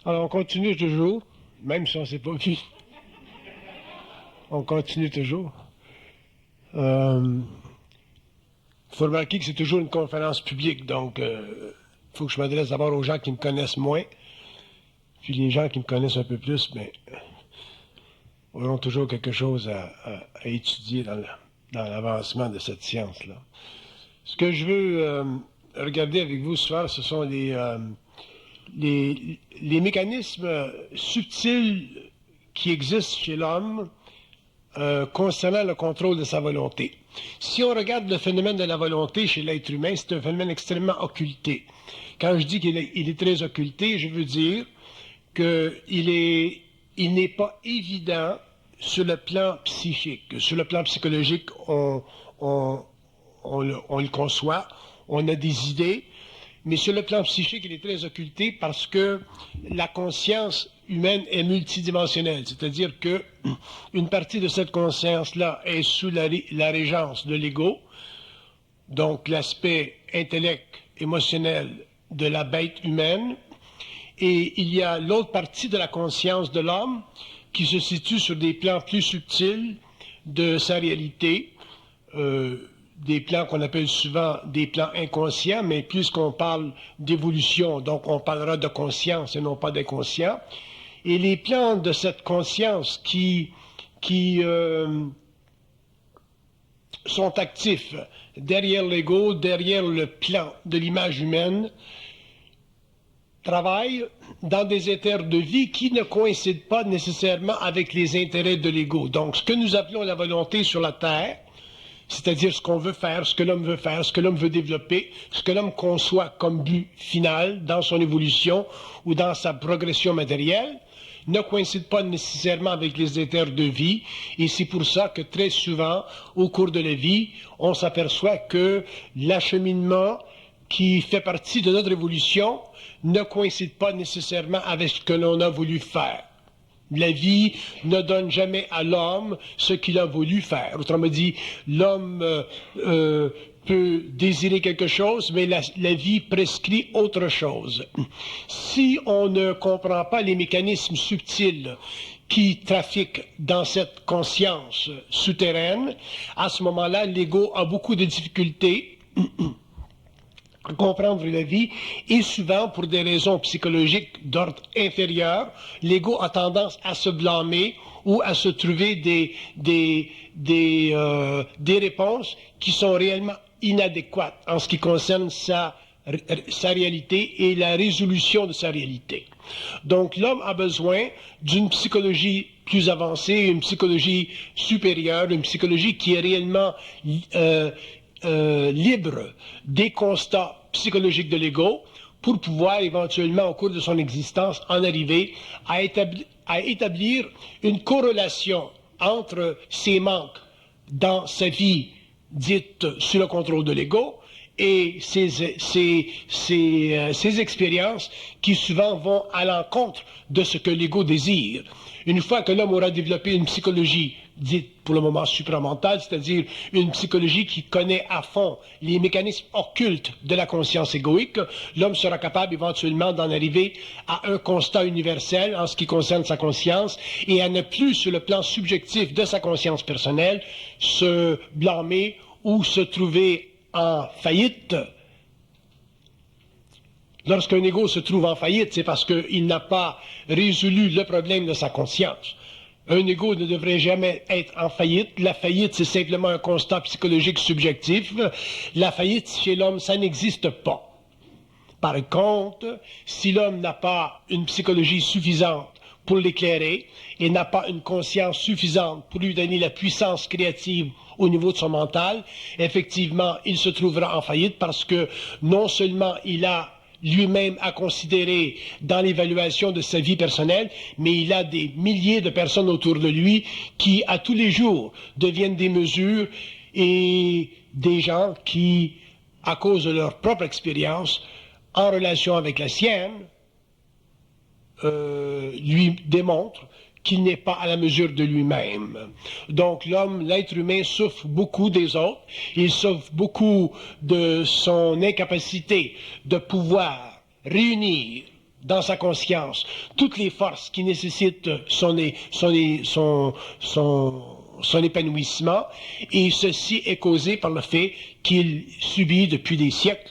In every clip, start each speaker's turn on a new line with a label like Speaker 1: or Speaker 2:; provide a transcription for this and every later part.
Speaker 1: Alors, on continue toujours, même si on ne s'est pas vu. On continue toujours. Faut remarquer que c'est toujours une conférence publique, donc faut que je m'adresse d'abord aux gens qui me connaissent moins, puis les gens qui me connaissent un peu plus, mais auront toujours quelque chose à étudier dans l'avancement de cette science-là. Ce que je veux regarder avec vous ce soir, ce sont les mécanismes subtils qui existent chez l'homme concernant le contrôle de sa volonté. Si on regarde le phénomène de la volonté chez l'être humain, c'est un phénomène extrêmement occulté. Quand je dis qu'il est très occulté, je veux dire qu'il n'est pas évident sur le plan psychique. Sur le plan psychologique, on le conçoit, on a des idées, mais sur le plan psychique, il est très occulté parce que la conscience humaine est multidimensionnelle, c'est-à-dire que une partie de cette conscience-là est sous la régence de l'ego, donc l'aspect intellect, émotionnel de la bête humaine, et il y a l'autre partie de la conscience de l'homme qui se situe sur des plans plus subtils de sa réalité, des plans qu'on appelle souvent des plans inconscients, mais puisqu'on parle d'évolution, donc on parlera de conscience et non pas d'inconscient. Et les plans de cette conscience qui sont actifs derrière l'ego, derrière le plan de l'image humaine, travaillent dans des éthers de vie qui ne coïncident pas nécessairement avec les intérêts de l'ego. Donc, ce que nous appelons la volonté sur la Terre, c'est-à-dire ce qu'on veut faire, ce que l'homme veut faire, ce que l'homme veut développer, ce que l'homme conçoit comme but final dans son évolution ou dans sa progression matérielle, ne coïncide pas nécessairement avec les éthers de vie, et c'est pour ça que très souvent, au cours de la vie, on s'aperçoit que l'acheminement qui fait partie de notre évolution ne coïncide pas nécessairement avec ce que l'on a voulu faire. La vie ne donne jamais à l'homme ce qu'il a voulu faire. Autrement dit, l'homme peut désirer quelque chose, mais la vie prescrit autre chose. Si on ne comprend pas les mécanismes subtils qui trafiquent dans cette conscience souterraine, à ce moment-là, l'ego a beaucoup de difficultés à comprendre la vie, et souvent, pour des raisons psychologiques d'ordre inférieur, l'ego a tendance à se blâmer ou à se trouver des réponses qui sont réellement inadéquates en ce qui concerne sa réalité et la résolution de sa réalité. Donc, l'homme a besoin d'une psychologie plus avancée, une psychologie supérieure, une psychologie qui est réellement libre des constats psychologiques de l'ego pour pouvoir éventuellement au cours de son existence en arriver à établir une corrélation entre ses manques dans sa vie dite sous le contrôle de l'ego et ces expériences qui souvent vont à l'encontre de ce que l'ego désire. Une fois que l'homme aura développé une psychologie dite pour le moment supramentale, c'est-à-dire une psychologie qui connaît à fond les mécanismes occultes de la conscience égoïque, l'homme sera capable éventuellement d'en arriver à un constat universel en ce qui concerne sa conscience et à ne plus, sur le plan subjectif de sa conscience personnelle, se blâmer ou se trouver en faillite. Lorsqu'un ego se trouve en faillite, c'est parce qu'il n'a pas résolu le problème de sa conscience. Un ego ne devrait jamais être en faillite. La faillite, c'est simplement un constat psychologique subjectif. La faillite, chez l'homme, ça n'existe pas. Par contre, si l'homme n'a pas une psychologie suffisante pour l'éclairer et n'a pas une conscience suffisante pour lui donner la puissance créative au niveau de son mental, effectivement, il se trouvera en faillite parce que non seulement il a lui-même à considérer dans l'évaluation de sa vie personnelle, mais il a des milliers de personnes autour de lui qui, à tous les jours, deviennent des mesures et des gens qui, à cause de leur propre expérience, en relation avec la sienne, lui démontrent qu'il n'est pas à la mesure de lui-même. Donc l'homme, l'être humain souffre beaucoup des autres, il souffre beaucoup de son incapacité de pouvoir réunir dans sa conscience toutes les forces qui nécessitent son épanouissement, et ceci est causé par le fait qu'il subit depuis des siècles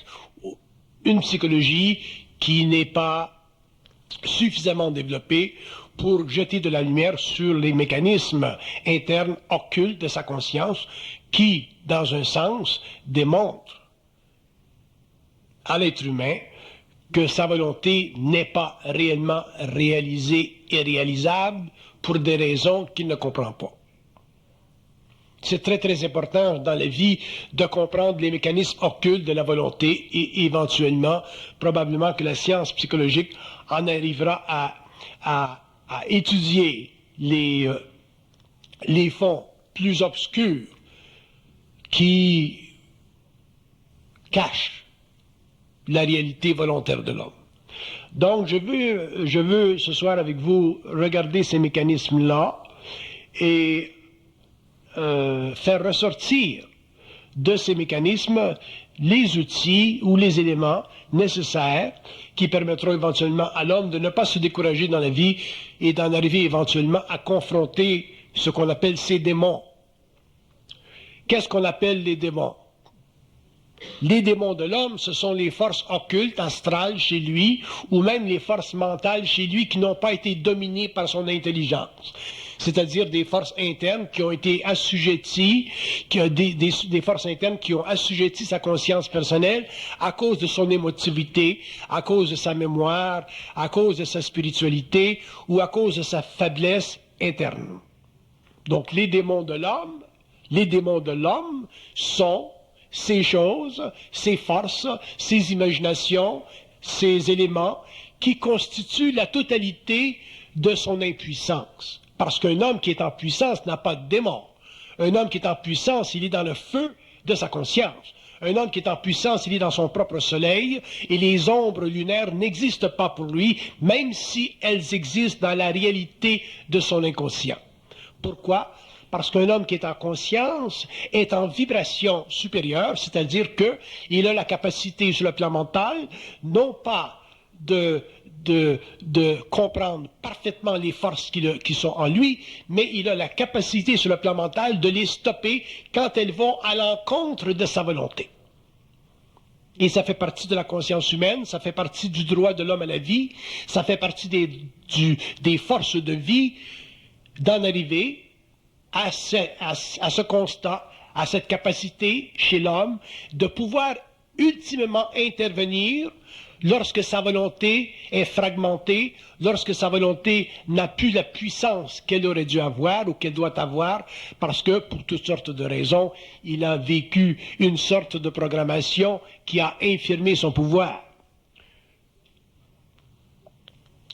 Speaker 1: une psychologie qui n'est pas suffisamment développée pour jeter de la lumière sur les mécanismes internes occultes de sa conscience qui, dans un sens, démontrent à l'être humain que sa volonté n'est pas réellement réalisée et réalisable pour des raisons qu'il ne comprend pas. C'est très, très important dans la vie de comprendre les mécanismes occultes de la volonté et éventuellement, probablement que la science psychologique en arrivera à étudier les fonds plus obscurs qui cachent la réalité volontaire de l'homme. Donc, je veux ce soir avec vous regarder ces mécanismes-là et faire ressortir de ces mécanismes les outils ou les éléments nécessaires qui permettront éventuellement à l'homme de ne pas se décourager dans la vie et d'en arriver éventuellement à confronter ce qu'on appelle ses démons. Qu'est-ce qu'on appelle les démons? Les démons de l'homme, ce sont les forces occultes, astrales chez lui, ou même les forces mentales chez lui qui n'ont pas été dominées par son intelligence. C'est-à-dire des forces internes qui ont été assujetties, des forces internes qui ont assujetti sa conscience personnelle à cause de son émotivité, à cause de sa mémoire, à cause de sa spiritualité ou à cause de sa faiblesse interne. Donc les démons de l'homme sont ces choses, ces forces, ces imaginations, ces éléments qui constituent la totalité de son impuissance. Parce qu'un homme qui est en puissance n'a pas de démon. Un homme qui est en puissance, il est dans le feu de sa conscience. Un homme qui est en puissance, il est dans son propre soleil, et les ombres lunaires n'existent pas pour lui, même si elles existent dans la réalité de son inconscient. Pourquoi? Parce qu'un homme qui est en conscience est en vibration supérieure, c'est-à-dire qu'il a la capacité sur le plan mental, non pas de comprendre parfaitement les forces qui sont en lui, mais il a la capacité sur le plan mental de les stopper quand elles vont à l'encontre de sa volonté. Et ça fait partie de la conscience humaine, ça fait partie du droit de l'homme à la vie, ça fait partie des forces de vie d'en arriver à ce constat, à cette capacité chez l'homme de pouvoir ultimement intervenir lorsque sa volonté est fragmentée, lorsque sa volonté n'a plus la puissance qu'elle aurait dû avoir ou qu'elle doit avoir, parce que, pour toutes sortes de raisons, il a vécu une sorte de programmation qui a infirmé son pouvoir.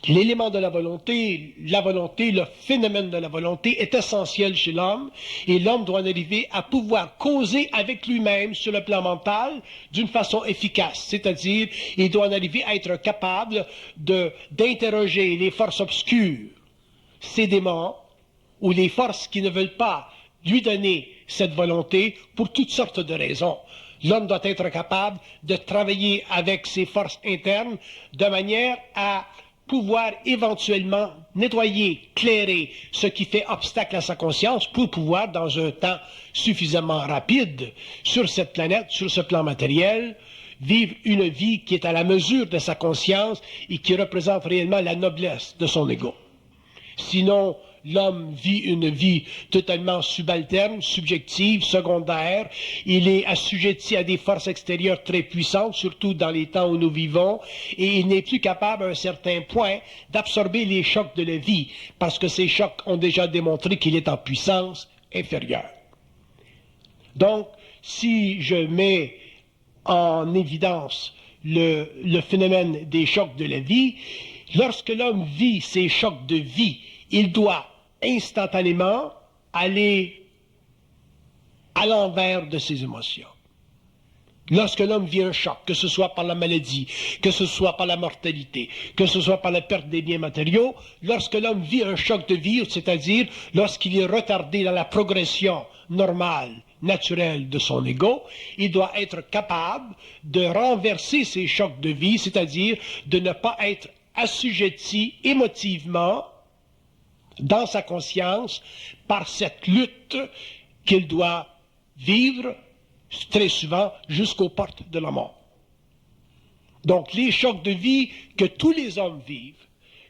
Speaker 1: L'élément de la volonté, le phénomène de la volonté est essentiel chez l'homme et l'homme doit en arriver à pouvoir causer avec lui-même sur le plan mental d'une façon efficace. C'est-à-dire, il doit en arriver à être capable d'interroger les forces obscures, ces démons, ou les forces qui ne veulent pas lui donner cette volonté pour toutes sortes de raisons. L'homme doit être capable de travailler avec ses forces internes de manière à pouvoir éventuellement nettoyer, clairer ce qui fait obstacle à sa conscience pour pouvoir, dans un temps suffisamment rapide, sur cette planète, sur ce plan matériel, vivre une vie qui est à la mesure de sa conscience et qui représente réellement la noblesse de son ego. Sinon, l'homme vit une vie totalement subalterne, subjective, secondaire. Il est assujetti à des forces extérieures très puissantes, surtout dans les temps où nous vivons, et il n'est plus capable à un certain point d'absorber les chocs de la vie, parce que ces chocs ont déjà démontré qu'il est en puissance inférieure. Donc, si je mets en évidence le phénomène des chocs de la vie, lorsque l'homme vit ces chocs de vie, il doit instantanément aller à l'envers de ses émotions. Lorsque l'homme vit un choc, que ce soit par la maladie, que ce soit par la mortalité, que ce soit par la perte des biens matériaux, lorsque l'homme vit un choc de vie, c'est-à-dire lorsqu'il est retardé dans la progression normale, naturelle de son ego, il doit être capable de renverser ces chocs de vie, c'est-à-dire de ne pas être assujetti émotivement dans sa conscience par cette lutte qu'il doit vivre très souvent jusqu'aux portes de la mort. Donc les chocs de vie que tous les hommes vivent,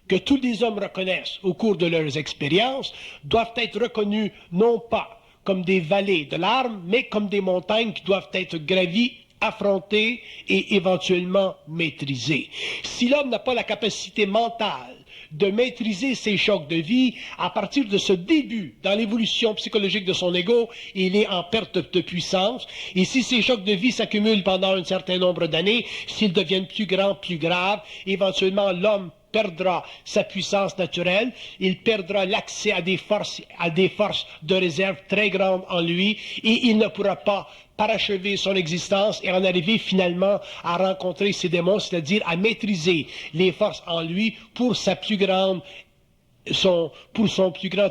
Speaker 1: que tous les hommes reconnaissent au cours de leurs expériences, doivent être reconnus non pas comme des vallées de larmes, mais comme des montagnes qui doivent être gravies, affrontées et éventuellement maîtrisées. Si l'homme n'a pas la capacité mentale de maîtriser ces chocs de vie, à partir de ce début dans l'évolution psychologique de son ego, il est en perte de puissance. Et si ces chocs de vie s'accumulent pendant un certain nombre d'années, s'ils deviennent plus grands, plus graves, éventuellement l'homme perdra sa puissance naturelle, il perdra l'accès à des forces de réserve très grandes en lui, et il ne pourra pas parachever son existence et en arriver finalement à rencontrer ses démons, c'est-à-dire à maîtriser les forces en lui pour sa plus grande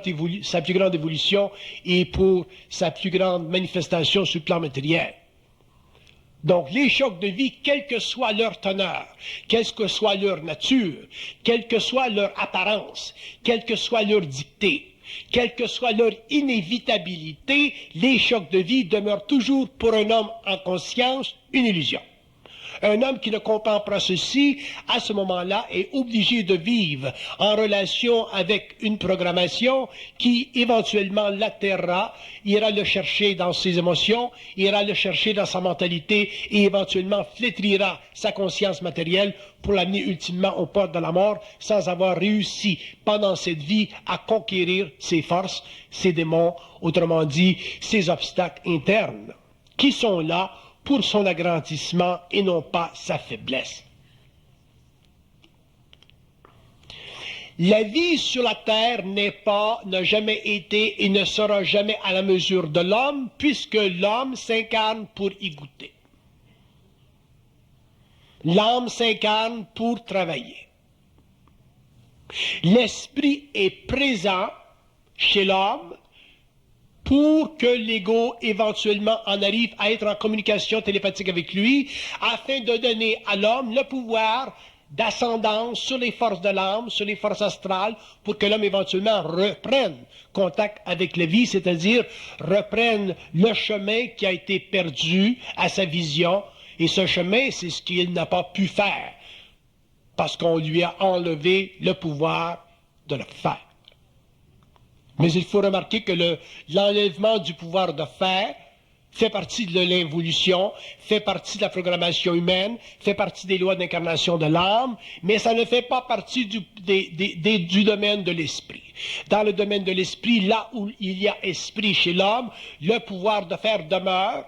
Speaker 1: évolution et pour sa plus grande manifestation sur le plan matériel. Donc, les chocs de vie, quelle que soit leur teneur, quelle que soit leur nature, quelle que soit leur apparence, quelle que soit leur dictée, quelle que soit leur inévitabilité, les chocs de vie demeurent toujours pour un homme en conscience une illusion. Un homme qui ne comprend pas ceci, à ce moment-là, est obligé de vivre en relation avec une programmation qui éventuellement l'atterrera, ira le chercher dans ses émotions, ira le chercher dans sa mentalité et éventuellement flétrira sa conscience matérielle pour l'amener ultimement aux portes de la mort sans avoir réussi pendant cette vie à conquérir ses forces, ses démons, autrement dit, ses obstacles internes, qui sont là pour son agrandissement et non pas sa faiblesse. La vie sur la terre n'a jamais été et ne sera jamais à la mesure de l'homme, puisque l'homme s'incarne pour y goûter. L'âme s'incarne pour travailler. L'esprit est présent chez l'homme pour que l'ego éventuellement en arrive à être en communication télépathique avec lui, afin de donner à l'homme le pouvoir d'ascendance sur les forces de l'âme, sur les forces astrales, pour que l'homme éventuellement reprenne contact avec la vie, c'est-à-dire reprenne le chemin qui a été perdu à sa vision. Et ce chemin, c'est ce qu'il n'a pas pu faire, parce qu'on lui a enlevé le pouvoir de le faire. Mais il faut remarquer que l'enlèvement du pouvoir de faire fait partie de l'évolution, fait partie de la programmation humaine, fait partie des lois d'incarnation de l'âme, mais ça ne fait pas partie du domaine de l'esprit. Dans le domaine de l'esprit, là où il y a esprit chez l'homme, le pouvoir de faire demeure.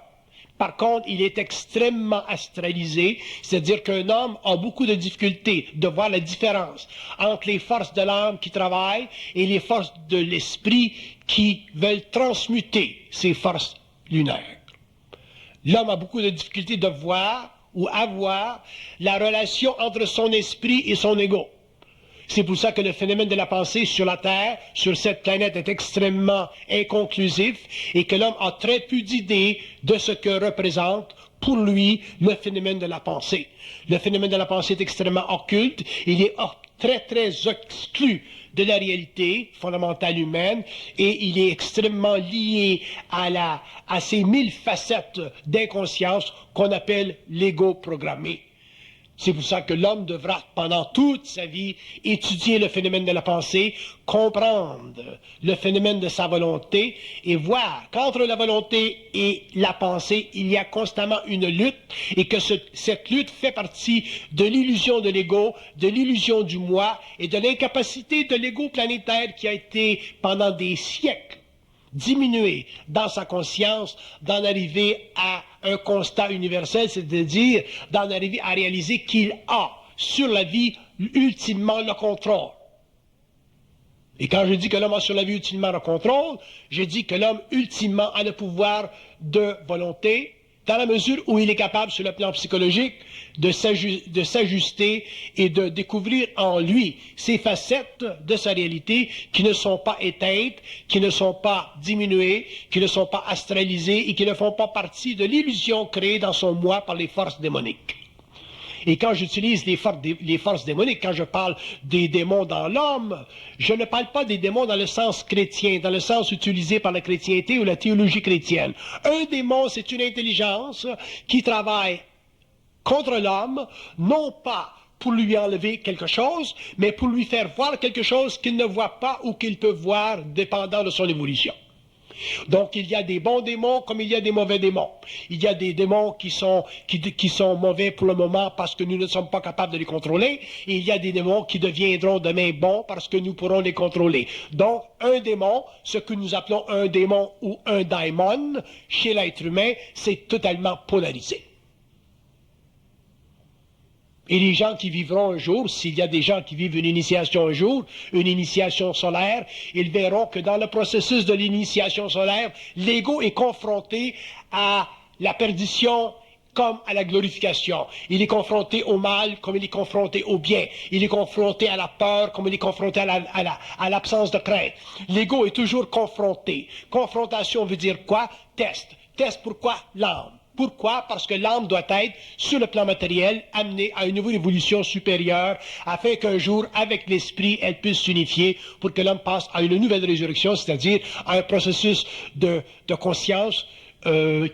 Speaker 1: Par contre, il est extrêmement astralisé, c'est-à-dire qu'un homme a beaucoup de difficultés de voir la différence entre les forces de l'âme qui travaillent et les forces de l'esprit qui veulent transmuter ces forces lunaires. L'homme a beaucoup de difficultés de voir ou avoir la relation entre son esprit et son ego. C'est pour ça que le phénomène de la pensée sur la Terre, sur cette planète, est extrêmement inconclusif et que l'homme a très peu d'idées de ce que représente pour lui le phénomène de la pensée. Le phénomène de la pensée est extrêmement occulte, il est très très exclu de la réalité fondamentale humaine et il est extrêmement lié à ces 1000 facettes d'inconscience qu'on appelle l'ego programmé. C'est pour ça que l'homme devra, pendant toute sa vie, étudier le phénomène de la pensée, comprendre le phénomène de sa volonté et voir qu'entre la volonté et la pensée, il y a constamment une lutte et que cette lutte fait partie de l'illusion de l'ego, de l'illusion du moi et de l'incapacité de l'ego planétaire qui a été, pendant des siècles, diminué dans sa conscience, d'en arriver à un constat universel, c'est-à-dire d'en arriver à réaliser qu'il a sur la vie ultimement le contrôle. Et quand je dis que l'homme a sur la vie ultimement le contrôle, je dis que l'homme ultimement a le pouvoir de volonté, dans la mesure où il est capable, sur le plan psychologique, de s'ajuster et de découvrir en lui ces facettes de sa réalité qui ne sont pas éteintes, qui ne sont pas diminuées, qui ne sont pas astralisées et qui ne font pas partie de l'illusion créée dans son moi par les forces démoniques. Et quand j'utilise les forces démoniques, quand je parle des démons dans l'homme, je ne parle pas des démons dans le sens chrétien, dans le sens utilisé par la chrétienté ou la théologie chrétienne. Un démon, c'est une intelligence qui travaille contre l'homme, non pas pour lui enlever quelque chose, mais pour lui faire voir quelque chose qu'il ne voit pas ou qu'il peut voir dépendant de son évolution. Donc, il y a des bons démons comme il y a des mauvais démons. Il y a des démons qui sont mauvais pour le moment parce que nous ne sommes pas capables de les contrôler. Et il y a des démons qui deviendront demain bons parce que nous pourrons les contrôler. Donc, un démon, ce que nous appelons un démon ou un daimon, chez l'être humain, c'est totalement polarisé. Et les gens qui vivront un jour, s'il y a des gens qui vivent une initiation un jour, une initiation solaire, ils verront que dans le processus de l'initiation solaire, l'ego est confronté à la perdition comme à la glorification. Il est confronté au mal comme il est confronté au bien. Il est confronté à la peur comme il est confronté à l'absence de crainte. L'ego est toujours confronté. Confrontation veut dire quoi? Test. Test pourquoi? L'âme. Pourquoi? Parce que l'âme doit être, sur le plan matériel, amenée à un niveau d'évolution supérieur, afin qu'un jour, avec l'esprit, elle puisse s'unifier pour que l'homme passe à une nouvelle résurrection, c'est-à-dire à un processus de conscience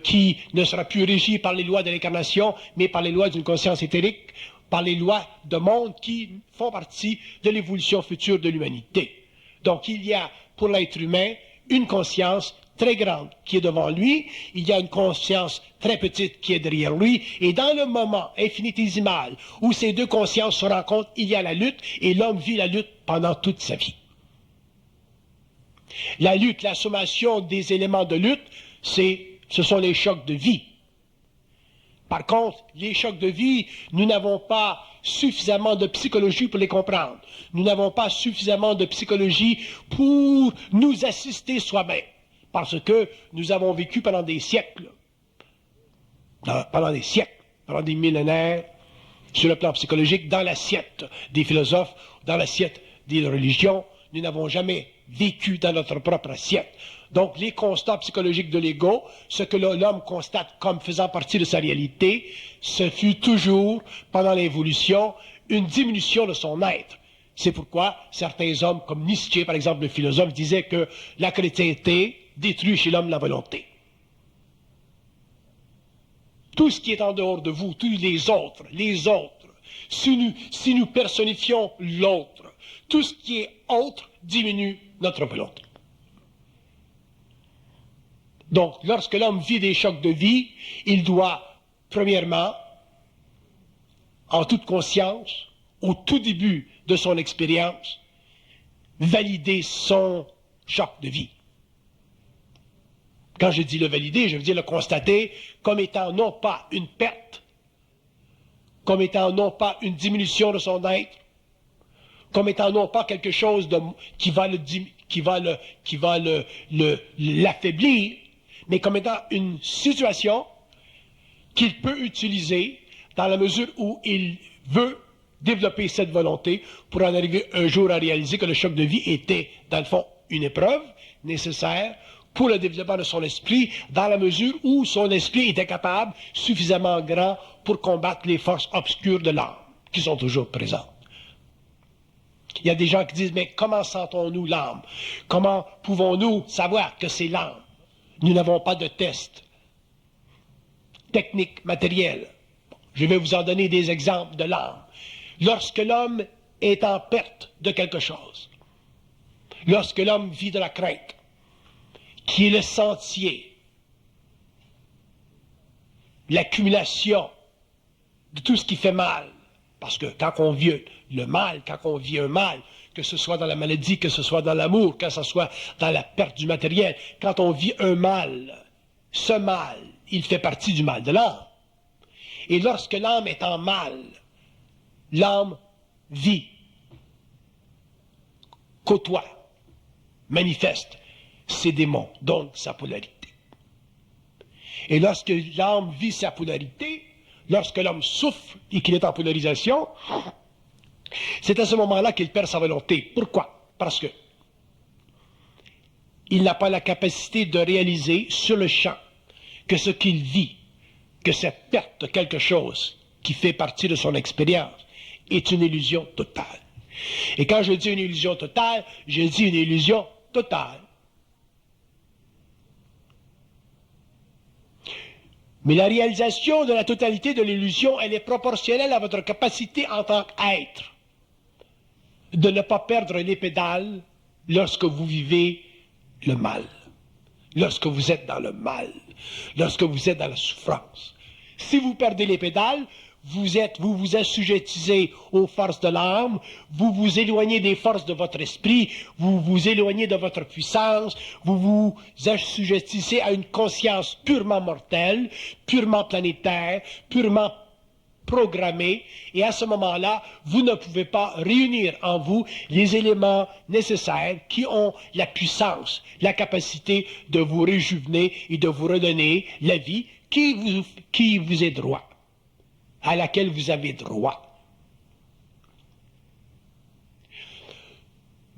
Speaker 1: qui ne sera plus régi par les lois de l'incarnation, mais par les lois d'une conscience éthérique, par les lois de monde qui font partie de l'évolution future de l'humanité. Donc, il y a, pour l'être humain, une conscience très grande qui est devant lui, il y a une conscience très petite qui est derrière lui, et dans le moment infinitésimal où ces deux consciences se rencontrent, il y a la lutte, et l'homme vit la lutte pendant toute sa vie. La lutte, la sommation des éléments de lutte, ce sont les chocs de vie. Par contre, les chocs de vie, nous n'avons pas suffisamment de psychologie pour les comprendre. Nous n'avons pas suffisamment de psychologie pour nous assister soi-même. Parce que nous avons vécu pendant des siècles, pendant des millénaires, sur le plan psychologique, dans l'assiette des philosophes, dans l'assiette des religions. Nous n'avons jamais vécu dans notre propre assiette. Donc, les constats psychologiques de l'ego, ce que l'homme constate comme faisant partie de sa réalité, ce fut toujours, pendant l'évolution, une diminution de son être. C'est pourquoi certains hommes, comme Nietzsche, par exemple, le philosophe, disaient que la chrétienté détruit chez l'homme la volonté. Tout ce qui est en dehors de vous, tous les autres, si nous personnifions l'autre, tout ce qui est autre diminue notre volonté. Donc, lorsque l'homme vit des chocs de vie, il doit, premièrement, en toute conscience, au tout début de son expérience, valider son choc de vie. Quand je dis le valider, je veux dire le constater comme étant non pas une perte, comme étant non pas une diminution de son être, comme étant non pas quelque chose qui va l'affaiblir, mais comme étant une situation qu'il peut utiliser dans la mesure où il veut développer cette volonté pour en arriver un jour à réaliser que le choc de vie était, dans le fond, une épreuve nécessaire pour le développement de son esprit, dans la mesure où son esprit était capable, suffisamment grand, pour combattre les forces obscures de l'âme, qui sont toujours présentes. Il y a des gens qui disent, mais comment sentons-nous l'âme? Comment pouvons-nous savoir que c'est l'âme? Nous n'avons pas de test technique, matériel. Je vais vous en donner des exemples de l'âme. Lorsque l'homme est en perte de quelque chose, lorsque l'homme vit de la crainte, qui est le sentier, l'accumulation de tout ce qui fait mal. Parce que quand on vit le mal, quand on vit un mal, que ce soit dans la maladie, que ce soit dans l'amour, que ce soit dans la perte du matériel, quand on vit un mal, ce mal, il fait partie du mal de l'âme. Et lorsque l'âme est en mal, l'âme vit, côtoie, manifeste ses démons, donc sa polarité. Et lorsque l'âme vit sa polarité, lorsque l'homme souffre et qu'il est en polarisation, c'est à ce moment-là qu'il perd sa volonté. Pourquoi? Parce que il n'a pas la capacité de réaliser sur le champ que ce qu'il vit, que cette perte de quelque chose qui fait partie de son expérience, est une illusion totale. Et quand je dis une illusion totale, je dis une illusion totale. Mais la réalisation de la totalité de l'illusion, elle est proportionnelle à votre capacité en tant qu'être de ne pas perdre les pédales lorsque vous vivez le mal, lorsque vous êtes dans le mal, lorsque vous êtes dans la souffrance. Si vous perdez les pédales, vous vous assujettissez aux forces de l'âme, vous vous éloignez des forces de votre esprit, vous vous éloignez de votre puissance, vous vous assujettissez à une conscience purement mortelle, purement planétaire, purement programmée, et à ce moment-là, vous ne pouvez pas réunir en vous les éléments nécessaires qui ont la puissance, la capacité de vous réjuvener et de vous redonner la vie qui vous est droit, à laquelle vous avez droit.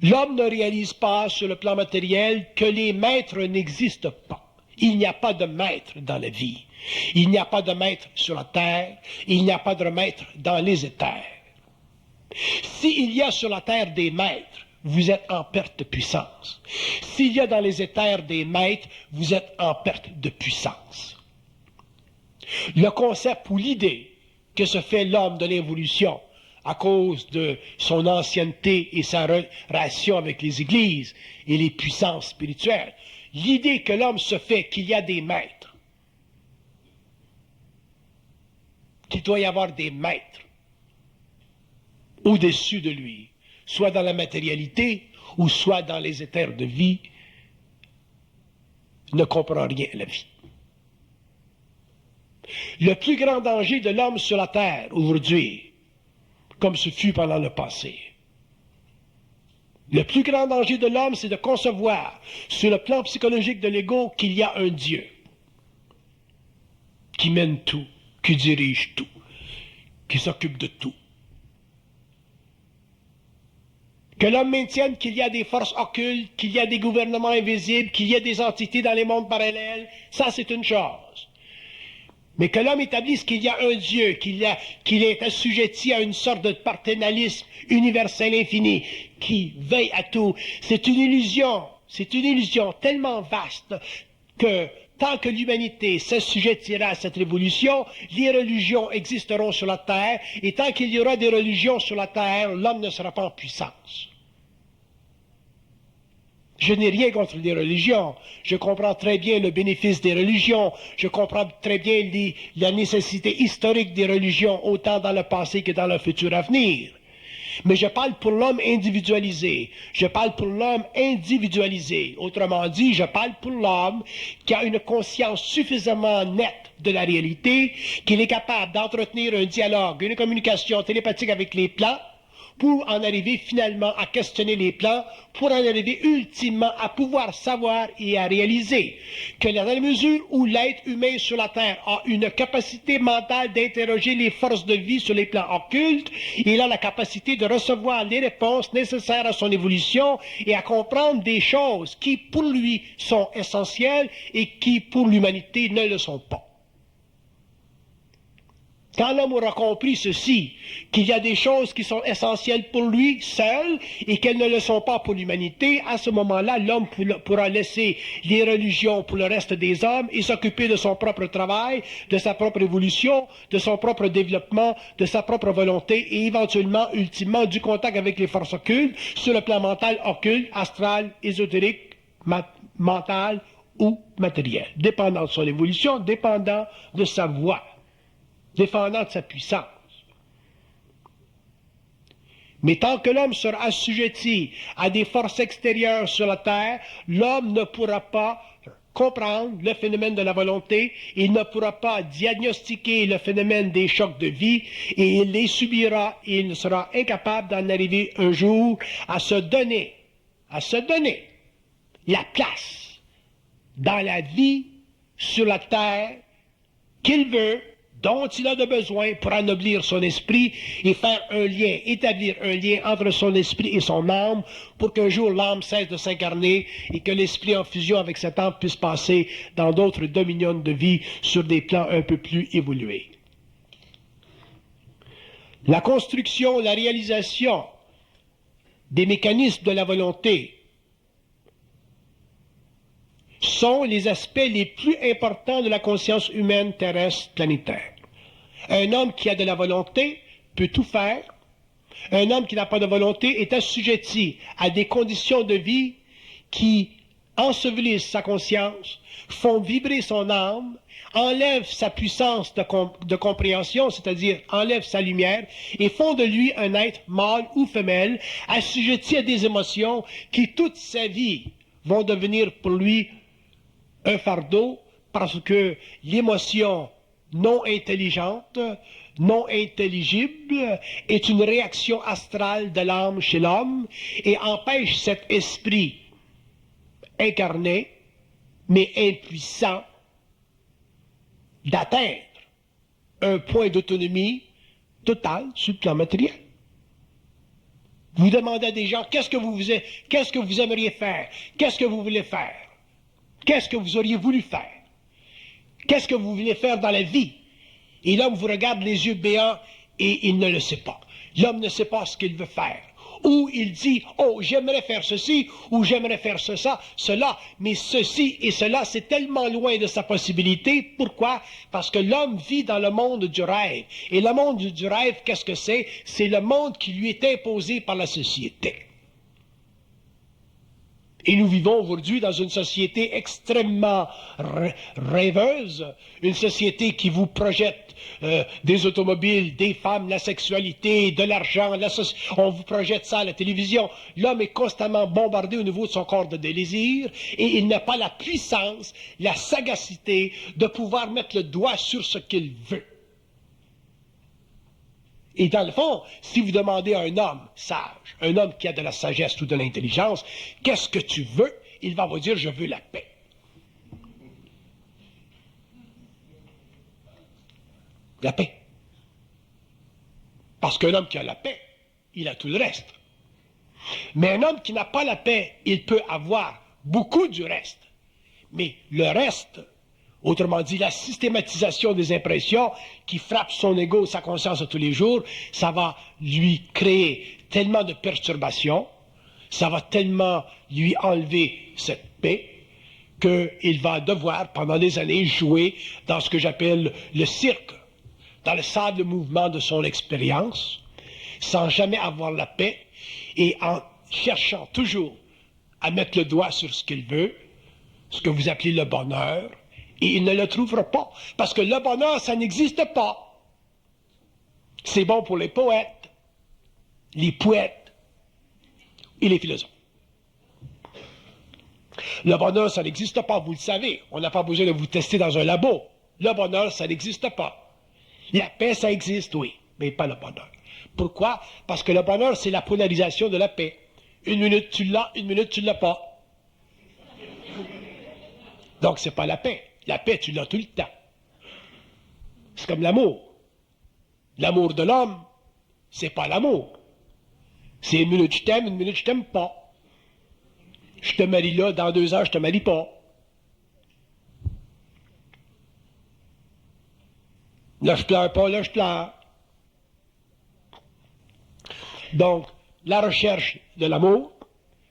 Speaker 1: L'homme ne réalise pas sur le plan matériel que les maîtres n'existent pas. Il n'y a pas de maître dans la vie. Il n'y a pas de maître sur la terre. Il n'y a pas de maître dans les éthers. S'il y a sur la terre des maîtres, vous êtes en perte de puissance. S'il y a dans les éthers des maîtres, vous êtes en perte de puissance. Le concept ou l'idée que se fait l'homme de l'évolution à cause de son ancienneté et sa relation avec les églises et les puissances spirituelles, l'idée que l'homme se fait qu'il y a des maîtres, qu'il doit y avoir des maîtres au-dessus de lui, soit dans la matérialité ou soit dans les éthers de vie, ne comprend rien à la vie. Le plus grand danger de l'homme sur la terre aujourd'hui, comme ce fut pendant le passé, le plus grand danger de l'homme, c'est de concevoir, sur le plan psychologique de l'ego, qu'il y a un Dieu qui mène tout, qui dirige tout, qui s'occupe de tout. Que l'homme maintienne qu'il y a des forces occultes, qu'il y a des gouvernements invisibles, qu'il y a des entités dans les mondes parallèles, ça c'est une chose. Mais que l'homme établisse qu'il y a un Dieu, qu'il est assujetti à une sorte de paternalisme universel infini, qui veille à tout, c'est une illusion tellement vaste que tant que l'humanité s'assujettira à cette révolution, les religions existeront sur la terre, et tant qu'il y aura des religions sur la terre, l'homme ne sera pas en puissance. Je n'ai rien contre les religions. Je comprends très bien le bénéfice des religions. Je comprends très bien la nécessité historique des religions, autant dans le passé que dans le futur à venir. Mais je parle pour l'homme individualisé. Je parle pour l'homme individualisé. Autrement dit, je parle pour l'homme qui a une conscience suffisamment nette de la réalité, qu'il est capable d'entretenir un dialogue, une communication télépathique avec les plans, pour en arriver finalement à questionner les plans, pour en arriver ultimement à pouvoir savoir et à réaliser que dans la mesure où l'être humain sur la Terre a une capacité mentale d'interroger les forces de vie sur les plans occultes, il a la capacité de recevoir les réponses nécessaires à son évolution et à comprendre des choses qui pour lui sont essentielles et qui pour l'humanité ne le sont pas. Quand l'homme aura compris ceci, qu'il y a des choses qui sont essentielles pour lui seul et qu'elles ne le sont pas pour l'humanité, à ce moment-là, l'homme pourra laisser les religions pour le reste des hommes et s'occuper de son propre travail, de sa propre évolution, de son propre développement, de sa propre volonté et éventuellement, ultimement, du contact avec les forces occultes sur le plan mental, occulte, astral, ésotérique, mental ou matériel, dépendant de son évolution, dépendant de sa voie, dépendant de sa puissance. Mais tant que l'homme sera assujetti à des forces extérieures sur la terre, l'homme ne pourra pas comprendre le phénomène de la volonté, il ne pourra pas diagnostiquer le phénomène des chocs de vie, et il les subira, et il sera incapable d'en arriver un jour à se donner la place dans la vie sur la terre qu'il veut, dont il a de besoin pour ennoblir son esprit et faire un lien, établir un lien entre son esprit et son âme pour qu'un jour l'âme cesse de s'incarner et que l'esprit en fusion avec cette âme puisse passer dans d'autres dominions de vie sur des plans un peu plus évolués. La construction, la réalisation des mécanismes de la volonté sont les aspects les plus importants de la conscience humaine terrestre planétaire. Un homme qui a de la volonté peut tout faire. Un homme qui n'a pas de volonté est assujetti à des conditions de vie qui ensevelissent sa conscience, font vibrer son âme, enlèvent sa puissance de compréhension, c'est-à-dire enlèvent sa lumière, et font de lui un être mâle ou femelle, assujetti à des émotions qui toute sa vie vont devenir pour lui un fardeau, parce que l'émotion non intelligente, non intelligible, est une réaction astrale de l'âme chez l'homme et empêche cet esprit incarné, mais impuissant, d'atteindre un point d'autonomie totale sur le plan matériel. Vous demandez à des gens, qu'est-ce que vous aimeriez faire? Qu'est-ce que vous voulez faire? Qu'est-ce que vous auriez voulu faire? Qu'est-ce que vous voulez faire dans la vie? Et l'homme vous regarde les yeux béants et il ne le sait pas. L'homme ne sait pas ce qu'il veut faire. Ou il dit, oh, j'aimerais faire ceci, ou j'aimerais faire cela, mais ceci et cela, c'est tellement loin de sa possibilité. Pourquoi? Parce que l'homme vit dans le monde du rêve. Et le monde du rêve, qu'est-ce que c'est? C'est le monde qui lui est imposé par la société. Et nous vivons aujourd'hui dans une société extrêmement rêveuse, une société qui vous projette des automobiles, des femmes, la sexualité, de l'argent, on vous projette ça à la télévision. L'homme est constamment bombardé au niveau de son corps de désir et il n'a pas la puissance, la sagacité de pouvoir mettre le doigt sur ce qu'il veut. Et dans le fond, si vous demandez à un homme sage, un homme qui a de la sagesse ou de l'intelligence, qu'est-ce que tu veux? Il va vous dire, je veux la paix. La paix. Parce qu'un homme qui a la paix, il a tout le reste. Mais un homme qui n'a pas la paix, il peut avoir beaucoup du reste. Mais le reste, autrement dit, la systématisation des impressions qui frappent son ego, sa conscience de tous les jours, ça va lui créer tellement de perturbations, ça va tellement lui enlever cette paix, qu'il va devoir, pendant des années, jouer dans ce que j'appelle le cirque, dans le sable mouvement de son expérience, sans jamais avoir la paix, et en cherchant toujours à mettre le doigt sur ce qu'il veut, ce que vous appelez le bonheur, et il ne le trouvera pas. Parce que le bonheur, ça n'existe pas. C'est bon pour les poètes, les poètes et les philosophes. Le bonheur, ça n'existe pas, vous le savez. On n'a pas besoin de vous tester dans un labo. Le bonheur, ça n'existe pas. La paix, ça existe, oui, mais pas le bonheur. Pourquoi? Parce que le bonheur, c'est la polarisation de la paix. Une minute tu l'as, une minute tu ne l'as pas. Donc, c'est pas la paix. La paix, tu l'as tout le temps. C'est comme l'amour. L'amour de l'homme, c'est pas l'amour. C'est une minute je t'aime, une minute je t'aime pas. Je te marie là, dans 2 ans, je te marie pas. Là, je pleure pas, là, je pleure. Donc, la recherche de l'amour,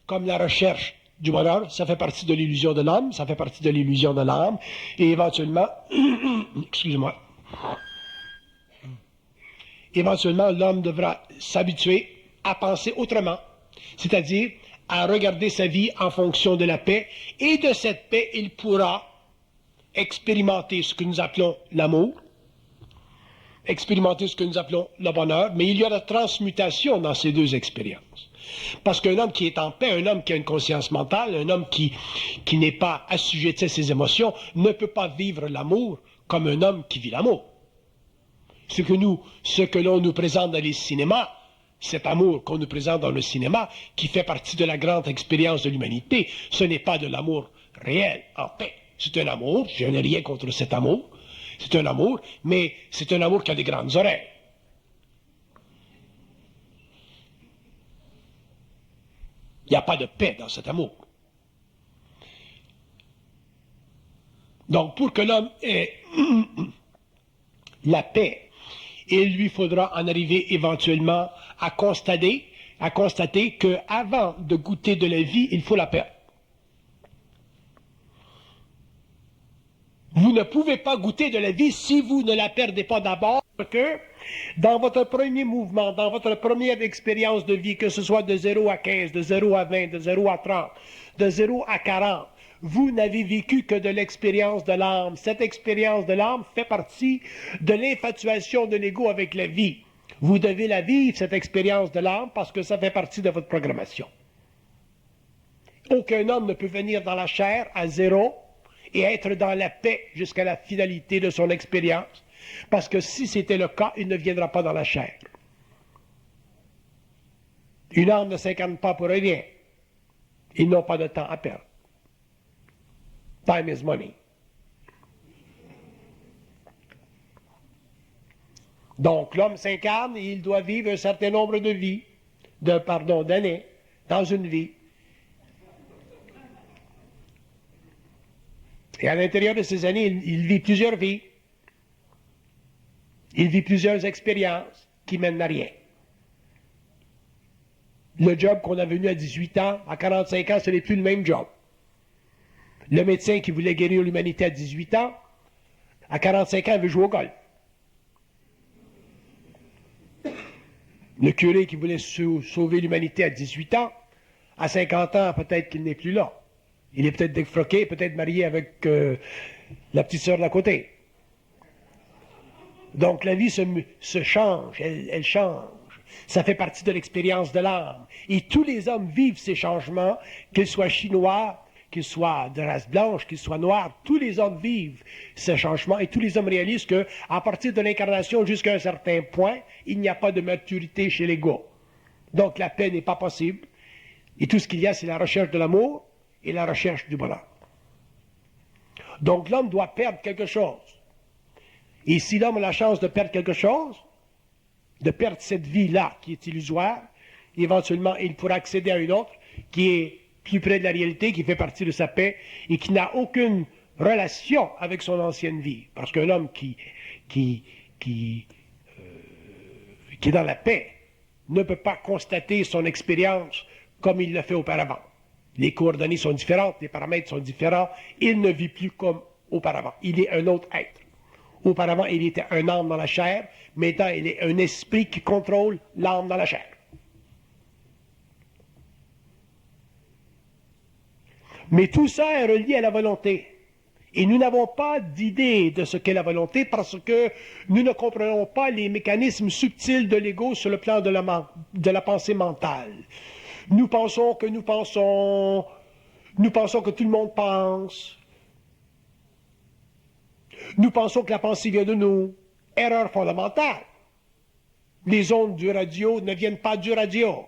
Speaker 1: comme la recherche du bonheur, ça fait partie de l'illusion de l'homme, ça fait partie de l'illusion de l'âme, et éventuellement, excusez-moi, éventuellement, l'homme devra s'habituer à penser autrement, c'est-à-dire à regarder sa vie en fonction de la paix, et de cette paix, il pourra expérimenter ce que nous appelons l'amour, expérimenter ce que nous appelons le bonheur, mais il y a la transmutation dans ces deux expériences. Parce qu'un homme qui est en paix, un homme qui a une conscience mentale, un homme qui n'est pas assujetti à ses émotions, ne peut pas vivre l'amour comme un homme qui vit l'amour. Ce que l'on nous présente dans les cinémas, cet amour qu'on nous présente dans le cinéma, qui fait partie de la grande expérience de l'humanité, ce n'est pas de l'amour réel, en paix. C'est un amour, je n'ai rien contre cet amour, c'est un amour, mais c'est un amour qui a des grandes oreilles. Il n'y a pas de paix dans cet amour. Donc, pour que l'homme ait la paix il lui faudra en arriver éventuellement à constater qu'avant de goûter de la vie, il faut la perdre. Vous ne pouvez pas goûter de la vie si vous ne la perdez pas d'abord, parce que dans votre premier mouvement, dans votre première expérience de vie, que ce soit de 0 à 15, de 0 à 20, de 0 à 30, de 0 à 40, vous n'avez vécu que de l'expérience de l'âme. Cette expérience de l'âme fait partie de l'infatuation de l'ego avec la vie. Vous devez la vivre, cette expérience de l'âme, parce que ça fait partie de votre programmation. Aucun homme ne peut venir dans la chair à 0 et être dans la paix jusqu'à la finalité de son expérience, parce que si c'était le cas, il ne viendra pas dans la chair. Une âme ne s'incarne pas pour rien. Ils n'ont pas de temps à perdre. Time is money. Donc l'homme s'incarne et il doit vivre un certain nombre de vies, d'années, dans une vie. Et à l'intérieur de ces années, il vit plusieurs vies. Il vit plusieurs expériences qui mènent à rien. Le job qu'on a venu à 18 ans, à 45 ans, ce n'est plus le même job. Le médecin qui voulait guérir l'humanité à 18 ans, à 45 ans, il veut jouer au golf. Le curé qui voulait sauver l'humanité à 18 ans, à 50 ans, peut-être qu'il n'est plus là. Il est peut-être défroqué, peut-être marié avec la petite sœur d'à côté. Donc la vie se change, elle change. Ça fait partie de l'expérience de l'âme. Et tous les hommes vivent ces changements, qu'ils soient chinois, qu'ils soient de race blanche, qu'ils soient noirs. Tous les hommes vivent ces changements et tous les hommes réalisent qu'à partir de l'incarnation jusqu'à un certain point, il n'y a pas de maturité chez l'ego. Donc la paix n'est pas possible. Et tout ce qu'il y a, c'est la recherche de l'amour et la recherche du bonheur. Donc l'homme doit perdre quelque chose. Et si l'homme a la chance de perdre quelque chose, de perdre cette vie-là qui est illusoire, éventuellement il pourra accéder à une autre qui est plus près de la réalité, qui fait partie de sa paix et qui n'a aucune relation avec son ancienne vie. Parce qu'un homme qui est dans la paix ne peut pas constater son expérience comme il l'a fait auparavant. Les coordonnées sont différentes, les paramètres sont différents. Il ne vit plus comme auparavant. Il est un autre être. Auparavant, il était un âme dans la chair. Maintenant, il est un esprit qui contrôle l'âme dans la chair. Mais tout ça est relié à la volonté. Et nous n'avons pas d'idée de ce qu'est la volonté parce que nous ne comprenons pas les mécanismes subtils de l'ego sur le plan de la pensée mentale. Nous pensons que tout le monde pense. Nous pensons que la pensée vient de nous. Erreur fondamentale. Les ondes du radio ne viennent pas du radio.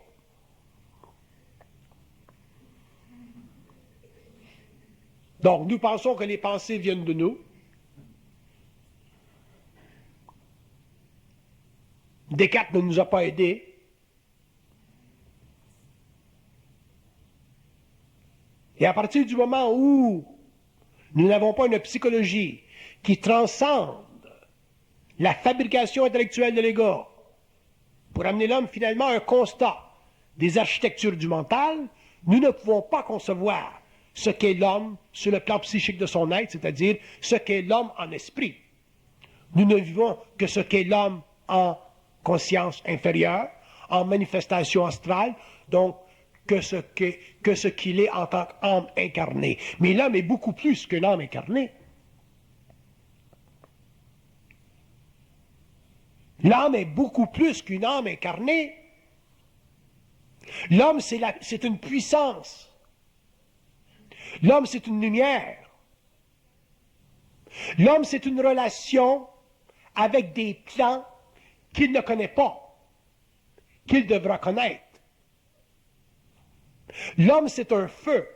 Speaker 1: Donc, nous pensons que les pensées viennent de nous. Descartes ne nous a pas aidés. Et à partir du moment où nous n'avons pas une psychologie qui transcende la fabrication intellectuelle de l'ego pour amener l'homme finalement à un constat des architectures du mental, nous ne pouvons pas concevoir ce qu'est l'homme sur le plan psychique de son être, c'est-à-dire ce qu'est l'homme en esprit. Nous ne vivons que ce qu'est l'homme en conscience inférieure, en manifestation astrale, donc que ce qu'il est en tant qu'âme incarnée. Mais l'homme est beaucoup plus qu'une âme incarnée. L'âme est beaucoup plus qu'une âme incarnée. L'homme, c'est une puissance. L'homme, c'est une lumière. L'homme, c'est une relation avec des plans qu'il ne connaît pas, qu'il devra connaître. L'homme, c'est un feu.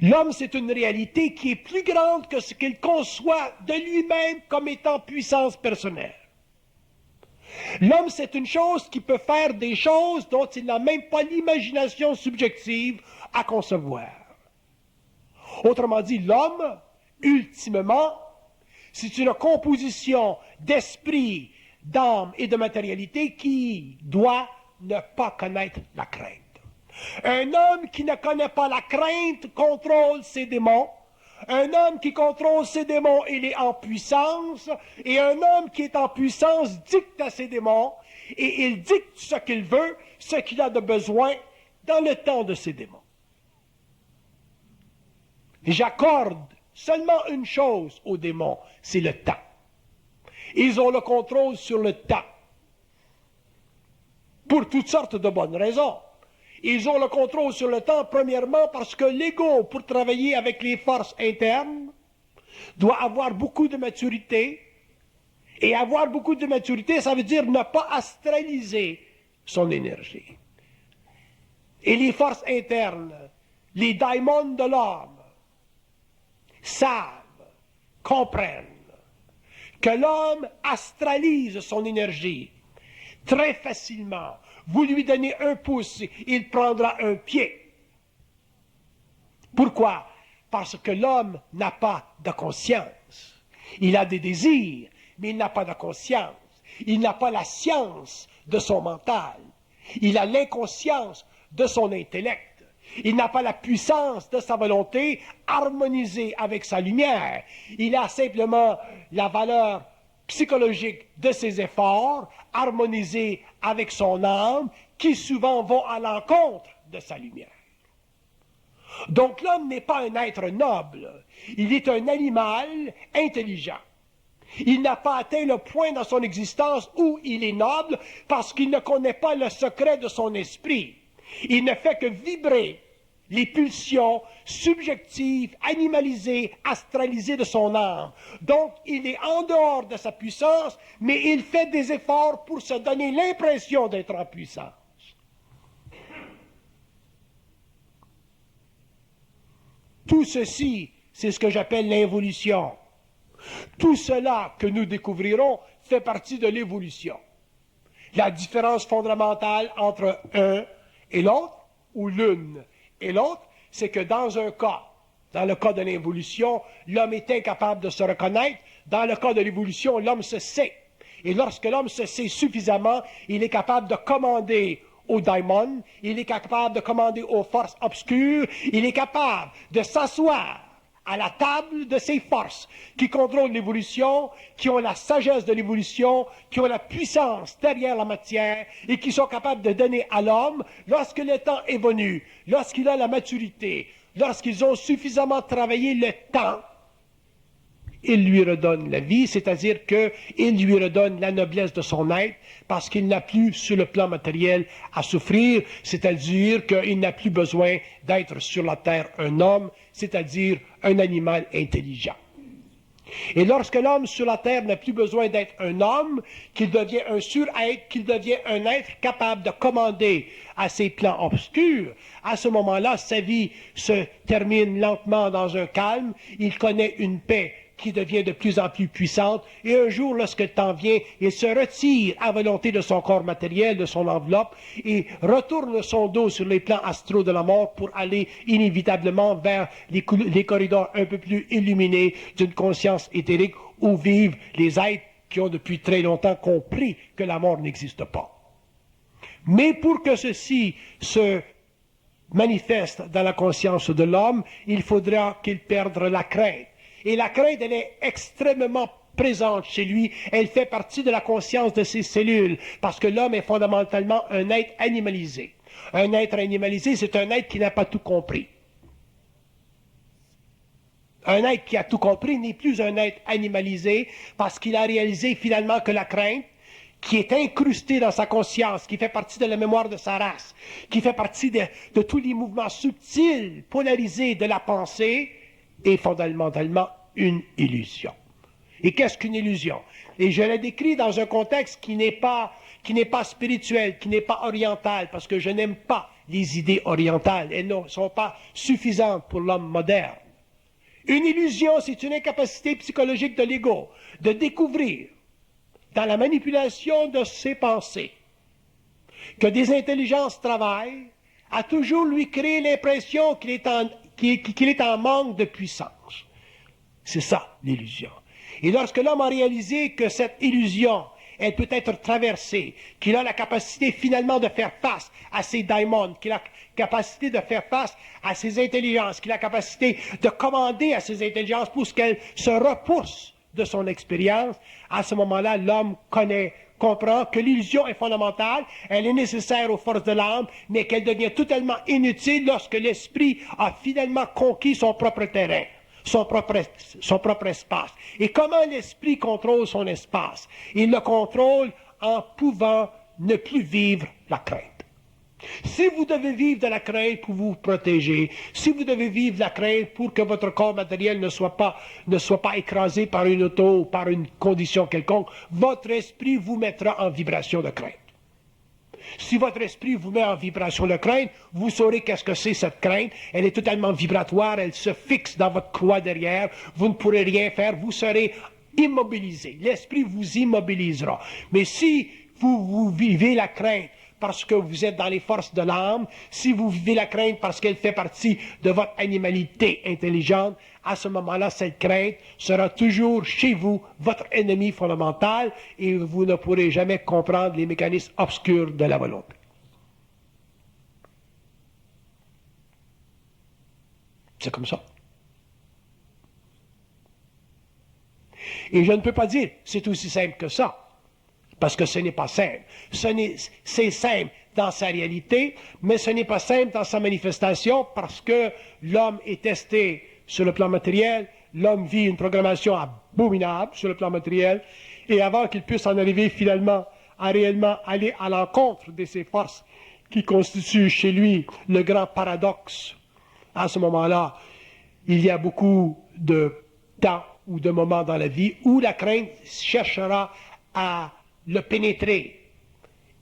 Speaker 1: L'homme, c'est une réalité qui est plus grande que ce qu'il conçoit de lui-même comme étant puissance personnelle. L'homme, c'est une chose qui peut faire des choses dont il n'a même pas l'imagination subjective à concevoir. Autrement dit, l'homme, ultimement, c'est une composition d'esprit, d'âme et de matérialité qui doit ne pas connaître la crainte. Un homme qui ne connaît pas la crainte contrôle ses démons. Un homme qui contrôle ses démons, il est en puissance. Et un homme qui est en puissance dicte à ses démons. Et il dicte ce qu'il veut, ce qu'il a de besoin dans le temps de ses démons. J'accorde seulement une chose aux démons, c'est le temps. Ils ont le contrôle sur le temps. Pour toutes sortes de bonnes raisons. Ils ont le contrôle sur le temps, premièrement, parce que l'ego, pour travailler avec les forces internes, doit avoir beaucoup de maturité. Et avoir beaucoup de maturité, ça veut dire ne pas astraliser son énergie. Et les forces internes, les daimons de l'homme, savent, comprennent que l'homme astralise son énergie très facilement. Vous lui donnez un pouce, il prendra un pied. Pourquoi? Parce que l'homme n'a pas de conscience. Il a des désirs, mais il n'a pas de conscience. Il n'a pas la science de son mental. Il a l'inconscience de son intellect. Il n'a pas la puissance de sa volonté harmonisée avec sa lumière. Il a simplement la valeur psychologique de ses efforts harmonisés avec son âme qui souvent vont à l'encontre de sa lumière. Donc l'homme n'est pas un être noble. Il est un animal intelligent. Il n'a pas atteint le point dans son existence où il est noble parce qu'il ne connaît pas le secret de son esprit. Il ne fait que vibrer les pulsions subjectives, animalisées, astralisées de son âme. Donc, il est en dehors de sa puissance, mais il fait des efforts pour se donner l'impression d'être en puissance. Tout ceci, c'est ce que j'appelle l'involution. Tout cela que nous découvrirons fait partie de l'évolution. La différence fondamentale entre un et l'autre, ou l'une et l'autre, c'est que dans un cas, dans le cas de l'involution, l'homme est incapable de se reconnaître. Dans le cas de l'évolution, l'homme se sait. Et lorsque l'homme se sait suffisamment, il est capable de commander aux daimons, il est capable de commander aux forces obscures, il est capable de s'asseoir à la table de ces forces qui contrôlent l'évolution, qui ont la sagesse de l'évolution, qui ont la puissance derrière la matière et qui sont capables de donner à l'homme, lorsque le temps est venu, lorsqu'il a la maturité, lorsqu'ils ont suffisamment travaillé le temps, il lui redonne la vie, c'est-à-dire qu'il lui redonne la noblesse de son être, parce qu'il n'a plus, sur le plan matériel, à souffrir, c'est-à-dire qu'il n'a plus besoin d'être sur la terre un homme, c'est-à-dire un animal intelligent. Et lorsque l'homme sur la terre n'a plus besoin d'être un homme, qu'il devient un sur-être, qu'il devient un être capable de commander à ses plans obscurs, à ce moment-là, sa vie se termine lentement dans un calme, il connaît une paix qui devient de plus en plus puissante, et un jour, lorsque le temps vient, il se retire à volonté de son corps matériel, de son enveloppe, et retourne son dos sur les plans astraux de la mort pour aller inévitablement vers les corridors un peu plus illuminés d'une conscience éthérique où vivent les êtres qui ont depuis très longtemps compris que la mort n'existe pas. Mais pour que ceci se manifeste dans la conscience de l'homme, il faudra qu'il perde la crainte. Et la crainte, elle est extrêmement présente chez lui. Elle fait partie de la conscience de ses cellules, parce que l'homme est fondamentalement un être animalisé. Un être animalisé, c'est un être qui n'a pas tout compris. Un être qui a tout compris n'est plus un être animalisé, parce qu'il a réalisé finalement que la crainte, qui est incrustée dans sa conscience, qui fait partie de la mémoire de sa race, qui fait partie de tous les mouvements subtils, polarisés de la pensée, est fondamentalement une illusion. Et qu'est-ce qu'une illusion? Et je la décris dans un contexte qui n'est pas spirituel, qui n'est pas oriental, parce que je n'aime pas les idées orientales. Elles ne sont pas suffisantes pour l'homme moderne. Une illusion, c'est une incapacité psychologique de l'ego de découvrir, dans la manipulation de ses pensées, que des intelligences travaillent à toujours lui créer l'impression qu'il est en manque de puissance. C'est ça, l'illusion. Et lorsque l'homme a réalisé que cette illusion, elle peut être traversée, qu'il a la capacité finalement de faire face à ses daimons, qu'il a la capacité de faire face à ses intelligences, qu'il a la capacité de commander à ses intelligences pour qu'elles se repoussent de son expérience, à ce moment-là, l'homme comprend que l'illusion est fondamentale, elle est nécessaire aux forces de l'âme, mais qu'elle devient totalement inutile lorsque l'esprit a finalement conquis son propre terrain. Son propre espace. Et comment l'esprit contrôle son espace? Il le contrôle en pouvant ne plus vivre la crainte. Si vous devez vivre de la crainte pour vous protéger, si vous devez vivre la crainte pour que votre corps matériel ne soit pas écrasé par une auto ou par une condition quelconque, votre esprit vous mettra en vibration de crainte. Si votre esprit vous met en vibration de crainte, vous saurez qu'est-ce que c'est cette crainte. Elle est totalement vibratoire, elle se fixe dans votre croix derrière. Vous ne pourrez rien faire, vous serez immobilisé. L'esprit vous immobilisera. Mais si vous vivez la crainte parce que vous êtes dans les forces de l'âme, si vous vivez la crainte parce qu'elle fait partie de votre animalité intelligente, à ce moment-là, cette crainte sera toujours chez vous, votre ennemi fondamental, et vous ne pourrez jamais comprendre les mécanismes obscurs de la volonté. C'est comme ça. Et je ne peux pas dire c'est aussi simple que ça. Parce que ce n'est pas simple. C'est simple dans sa réalité, mais ce n'est pas simple dans sa manifestation parce que l'homme est testé sur le plan matériel, l'homme vit une programmation abominable sur le plan matériel, et avant qu'il puisse en arriver finalement à réellement aller à l'encontre de ces forces qui constituent chez lui le grand paradoxe, à ce moment-là, il y a beaucoup de temps ou de moments dans la vie où la crainte cherchera à le pénétrer.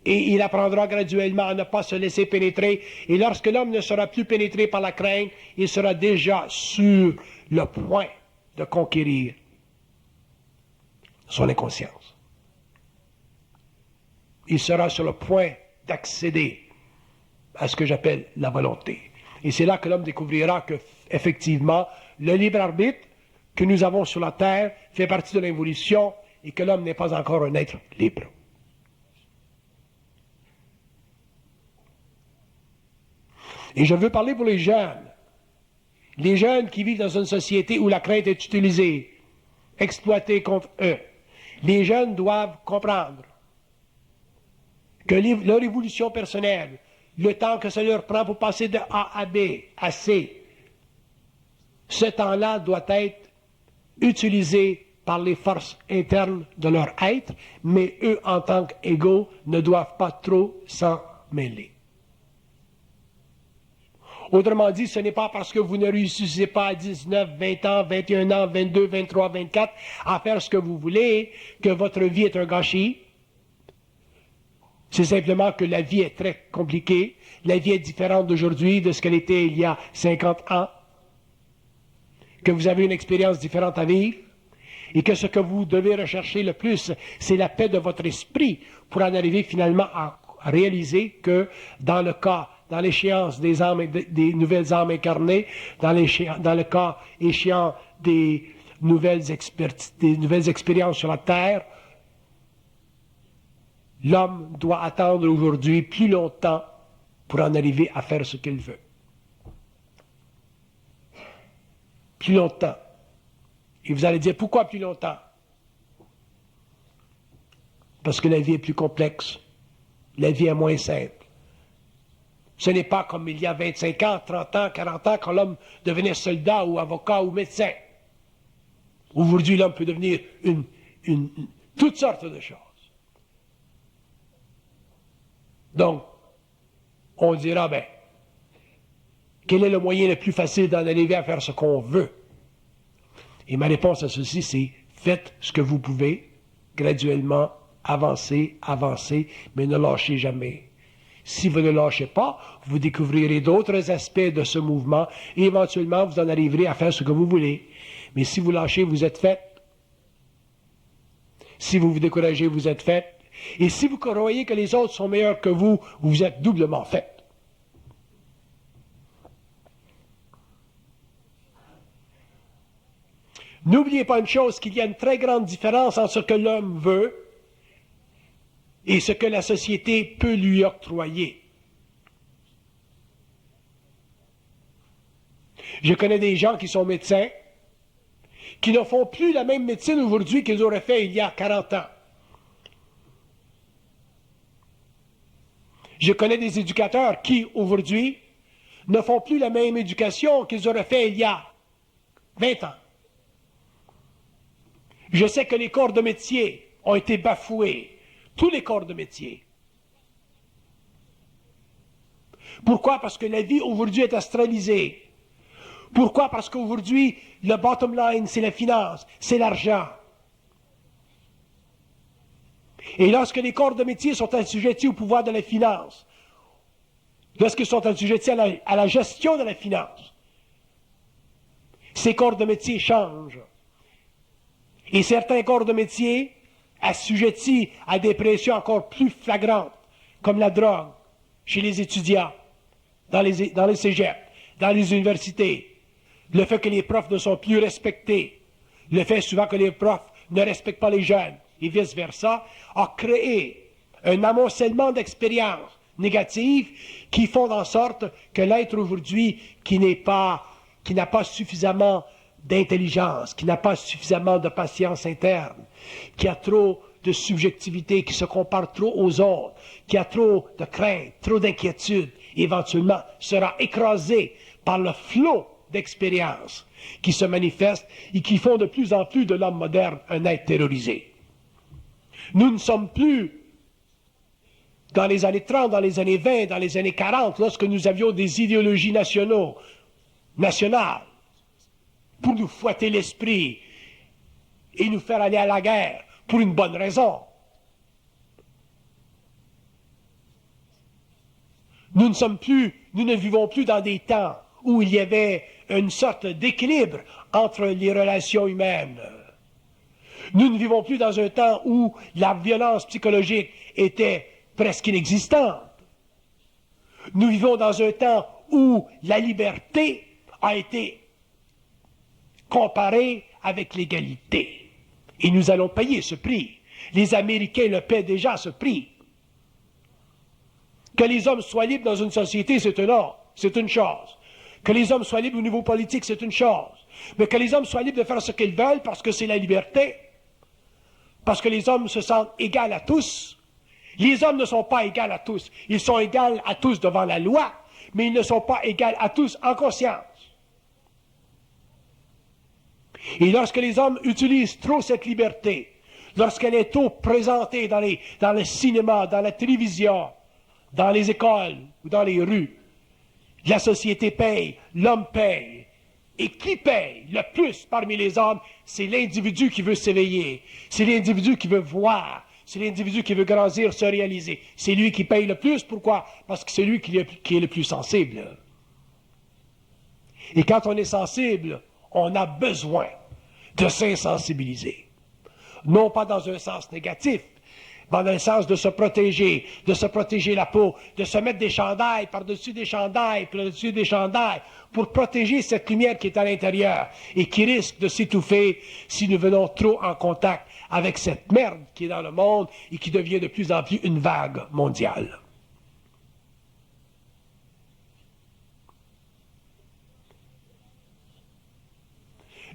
Speaker 1: Et il apprendra graduellement à ne pas se laisser pénétrer. Et lorsque l'homme ne sera plus pénétré par la crainte, il sera déjà sur le point de conquérir son inconscience. Il sera sur le point d'accéder à ce que j'appelle la volonté. Et c'est là que l'homme découvrira que, effectivement, le libre arbitre que nous avons sur la terre fait partie de l'évolution et que l'homme n'est pas encore un être libre. Et je veux parler pour les jeunes qui vivent dans une société où la crainte est utilisée, exploitée contre eux. Les jeunes doivent comprendre que leur évolution personnelle, le temps que ça leur prend pour passer de A à B à C, ce temps-là doit être utilisé par les forces internes de leur être, mais eux, en tant qu'égaux, ne doivent pas trop s'en mêler. Autrement dit, ce n'est pas parce que vous ne réussissez pas à 19, 20 ans, 21 ans, 22, 23, 24 à faire ce que vous voulez que votre vie est un gâchis. C'est simplement que la vie est très compliquée. La vie est différente d'aujourd'hui de ce qu'elle était il y a 50 ans. Que vous avez une expérience différente à vivre. Et que ce que vous devez rechercher le plus, c'est la paix de votre esprit pour en arriver finalement à réaliser que dans l'échéance des nouvelles âmes incarnées, dans le cas échéant des nouvelles expériences sur la terre, l'homme doit attendre aujourd'hui plus longtemps pour en arriver à faire ce qu'il veut. Plus longtemps. Et vous allez dire, pourquoi plus longtemps? Parce que la vie est plus complexe. La vie est moins simple. Ce n'est pas comme il y a 25 ans, 30 ans, 40 ans, quand l'homme devenait soldat ou avocat ou médecin. Aujourd'hui, l'homme peut devenir toutes sortes de choses. Donc, on dira, quel est le moyen le plus facile d'en arriver à faire ce qu'on veut? Et ma réponse à ceci, c'est faites ce que vous pouvez, graduellement, avancez, mais ne lâchez jamais. Si vous ne lâchez pas, vous découvrirez d'autres aspects de ce mouvement et éventuellement, vous en arriverez à faire ce que vous voulez. Mais si vous lâchez, vous êtes fait. Si vous vous découragez, vous êtes fait. Et si vous croyez que les autres sont meilleurs que vous, vous êtes doublement fait. N'oubliez pas une chose, qu'il y a une très grande différence entre ce que l'homme veut et ce que la société peut lui octroyer. Je connais des gens qui sont médecins, qui ne font plus la même médecine aujourd'hui qu'ils auraient fait il y a 40 ans. Je connais des éducateurs qui, aujourd'hui, ne font plus la même éducation qu'ils auraient fait il y a 20 ans. Je sais que les corps de métier ont été bafoués, tous les corps de métier. Pourquoi? Parce que la vie aujourd'hui est astralisée. Pourquoi? Parce qu'aujourd'hui, le bottom line, c'est la finance, c'est l'argent. Et lorsque les corps de métier sont assujettis au pouvoir de la finance, lorsqu'ils sont assujettis à la gestion de la finance, ces corps de métier changent. Et certains corps de métier assujettis à des pressions encore plus flagrantes, comme la drogue, chez les étudiants, dans les cégeps, dans les universités, le fait que les profs ne sont plus respectés, le fait souvent que les profs ne respectent pas les jeunes, et vice-versa, a créé un amoncellement d'expériences négatives qui font en sorte que l'être aujourd'hui qui n'a pas suffisamment d'intelligence, qui n'a pas suffisamment de patience interne, qui a trop de subjectivité, qui se compare trop aux autres, qui a trop de crainte, trop d'inquiétude, éventuellement sera écrasé par le flot d'expériences qui se manifestent et qui font de plus en plus de l'homme moderne un être terrorisé. Nous ne sommes plus dans les années 30, dans les années 20, dans les années 40, lorsque nous avions des idéologies nationales, pour nous fouetter l'esprit et nous faire aller à la guerre pour une bonne raison. Nous ne vivons plus dans des temps où il y avait une sorte d'équilibre entre les relations humaines. Nous ne vivons plus dans un temps où la violence psychologique était presque inexistante. Nous vivons dans un temps où la liberté a été comparée avec l'égalité. Et nous allons payer ce prix. Les Américains le paient déjà, ce prix. Que les hommes soient libres dans une société, c'est une chose. Que les hommes soient libres au niveau politique, c'est une chose. Mais que les hommes soient libres de faire ce qu'ils veulent parce que c'est la liberté, parce que les hommes se sentent égaux à tous. Les hommes ne sont pas égaux à tous. Ils sont égaux à tous devant la loi, mais ils ne sont pas égaux à tous en conscience. Et lorsque les hommes utilisent trop cette liberté, lorsqu'elle est trop présentée dans le cinéma, dans la télévision, dans les écoles ou dans les rues, la société paye, l'homme paye. Et qui paye le plus parmi les hommes, c'est l'individu qui veut s'éveiller, c'est l'individu qui veut voir, c'est l'individu qui veut grandir, se réaliser. C'est lui qui paye le plus. Pourquoi? Parce que c'est lui qui est le plus sensible. Et quand on est sensible, on a besoin de s'insensibiliser. Non pas dans un sens négatif, mais dans le sens de se protéger la peau, de se mettre des chandails par-dessus des chandails, par-dessus des chandails, pour protéger cette lumière qui est à l'intérieur et qui risque de s'étouffer si nous venons trop en contact avec cette merde qui est dans le monde et qui devient de plus en plus une vague mondiale.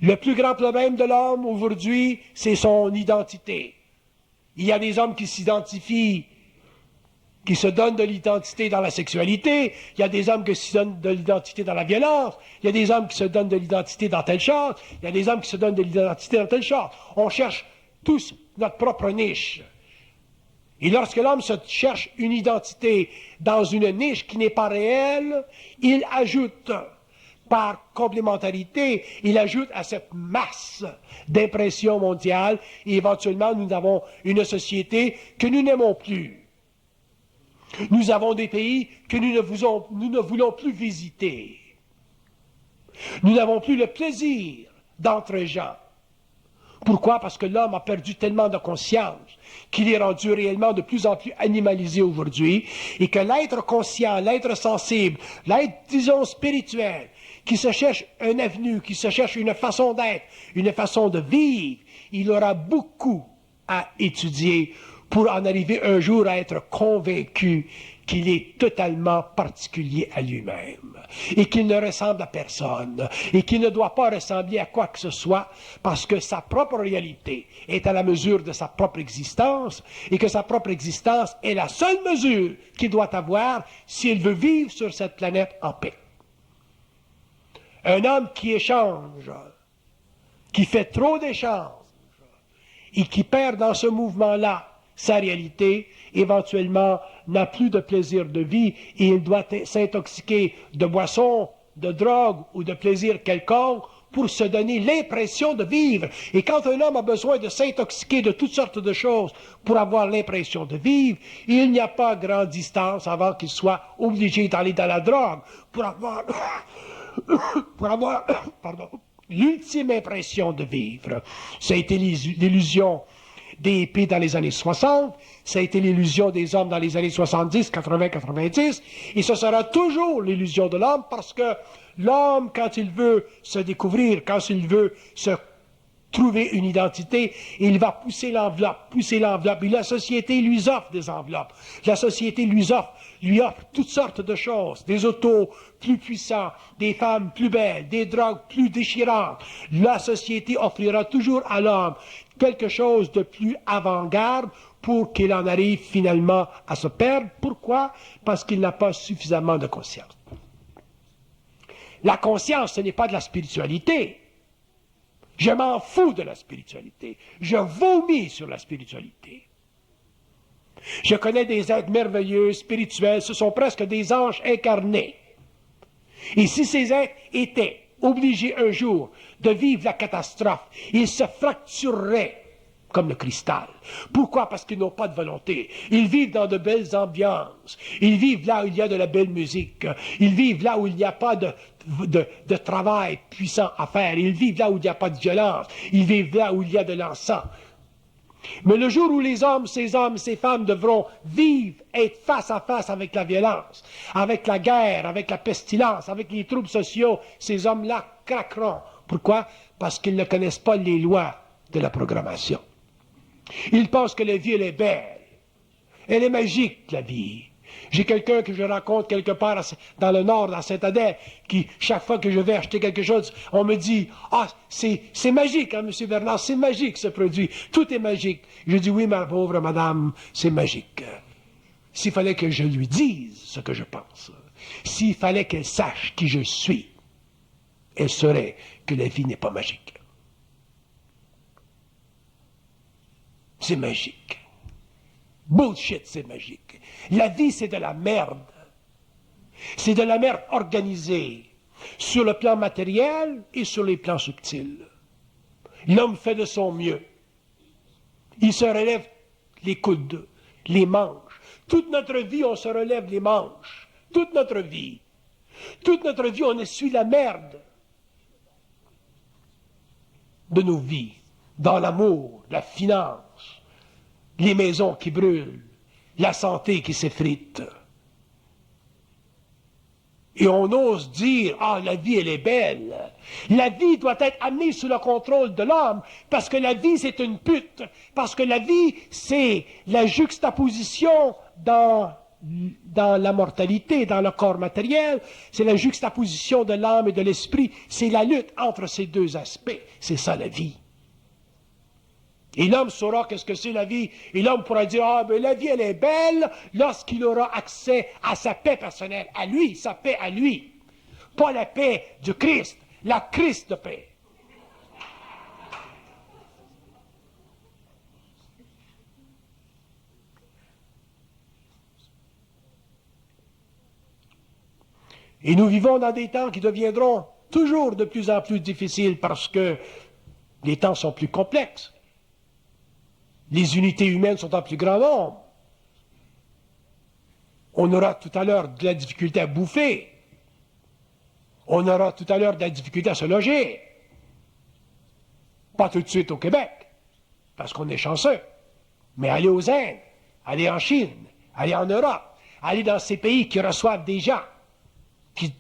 Speaker 1: Le plus grand problème de l'homme aujourd'hui, c'est son identité. Il y a des hommes qui s'identifient, qui se donnent de l'identité dans la sexualité. Il y a des hommes qui se donnent de l'identité dans la violence. Il y a des hommes qui se donnent de l'identité dans telle chose. Il y a des hommes qui se donnent de l'identité dans telle chose. On cherche tous notre propre niche. Et lorsque l'homme se cherche une identité dans une niche qui n'est pas réelle, il ajoute, par complémentarité, il ajoute à cette masse d'impressions mondiales et éventuellement nous avons une société que nous n'aimons plus. Nous avons des pays que nous ne voulons plus visiter. Nous n'avons plus le plaisir d'entre gens. Pourquoi? Parce que l'homme a perdu tellement de conscience qu'il est rendu réellement de plus en plus animalisé aujourd'hui et que l'être conscient, l'être sensible, l'être, disons, spirituel, qui se cherche un avenue, qui se cherche une façon d'être, une façon de vivre, il aura beaucoup à étudier pour en arriver un jour à être convaincu qu'il est totalement particulier à lui-même et qu'il ne ressemble à personne et qu'il ne doit pas ressembler à quoi que ce soit parce que sa propre réalité est à la mesure de sa propre existence et que sa propre existence est la seule mesure qu'il doit avoir s'il veut vivre sur cette planète en paix. Un homme qui échange, qui fait trop d'échanges et qui perd dans ce mouvement-là sa réalité, éventuellement n'a plus de plaisir de vie et il doit s'intoxiquer de boissons, de drogue ou de plaisir quelconque pour se donner l'impression de vivre. Et quand un homme a besoin de s'intoxiquer de toutes sortes de choses pour avoir l'impression de vivre, il n'y a pas grande distance avant qu'il soit obligé d'aller dans la drogue pour avoir l'ultime impression de vivre. Ça a été l'illusion des hippies dans les années 60, ça a été l'illusion des hommes dans les années 70, 80, 90, et ce sera toujours l'illusion de l'homme parce que l'homme, quand il veut se découvrir, quand il veut se trouver une identité, il va pousser l'enveloppe, et la société lui offre des enveloppes. La société lui offre toutes sortes de choses, des autos plus puissants, des femmes plus belles, des drogues plus déchirantes. La société offrira toujours à l'homme quelque chose de plus avant-garde pour qu'il en arrive finalement à se perdre. Pourquoi? Parce qu'il n'a pas suffisamment de conscience. La conscience, ce n'est pas de la spiritualité. Je m'en fous de la spiritualité. Je vomis sur la spiritualité. Je connais des êtres merveilleux, spirituels, ce sont presque des anges incarnés. Et si ces êtres étaient obligés un jour de vivre la catastrophe, ils se fractureraient comme le cristal. Pourquoi? Parce qu'ils n'ont pas de volonté. Ils vivent dans de belles ambiances. Ils vivent là où il y a de la belle musique. Ils vivent là où il n'y a pas de travail puissant à faire. Ils vivent là où il n'y a pas de violence. Ils vivent là où il y a de l'encens. Mais le jour où les hommes, ces femmes devront vivre, être face à face avec la violence, avec la guerre, avec la pestilence, avec les troubles sociaux, ces hommes-là craqueront. Pourquoi? Parce qu'ils ne connaissent pas les lois de la programmation. Ils pensent que la vie, elle est belle. Elle est magique, la vie. J'ai quelqu'un que je rencontre quelque part dans le nord, dans Saint-Adèle, qui, chaque fois que je vais acheter quelque chose, on me dit « Ah, c'est magique, hein, M. Bernard, c'est magique ce produit. Tout est magique. » Je dis « Oui, ma pauvre madame, c'est magique. » S'il fallait que je lui dise ce que je pense, s'il fallait qu'elle sache qui je suis, elle saurait que la vie n'est pas magique. C'est magique. Bullshit, c'est magique. La vie, c'est de la merde. C'est de la merde organisée sur le plan matériel et sur les plans subtils. L'homme fait de son mieux. Il se relève les coudes, les manches. Toute notre vie, on se relève les manches. Toute notre vie. Toute notre vie, on essuie la merde de nos vies. Dans l'amour, la finance, les maisons qui brûlent, la santé qui s'effrite. Et on ose dire, ah, la vie, elle est belle. La vie doit être amenée sous le contrôle de l'homme, parce que la vie, c'est une pute. Parce que la vie, c'est la juxtaposition dans la mortalité, dans le corps matériel. C'est la juxtaposition de l'âme et de l'esprit. C'est la lutte entre ces deux aspects. C'est ça, la vie. Et l'homme saura qu'est-ce que c'est la vie. Et l'homme pourra dire, ah, mais la vie, elle est belle lorsqu'il aura accès à sa paix personnelle, à lui, sa paix à lui. Pas la paix du Christ, la Christ de paix. Et nous vivons dans des temps qui deviendront toujours de plus en plus difficiles parce que les temps sont plus complexes. Les unités humaines sont en plus grand nombre. On aura tout à l'heure de la difficulté à bouffer. On aura tout à l'heure de la difficulté à se loger. Pas tout de suite au Québec, parce qu'on est chanceux. Mais aller aux Indes, aller en Chine, aller en Europe, aller dans ces pays qui reçoivent des gens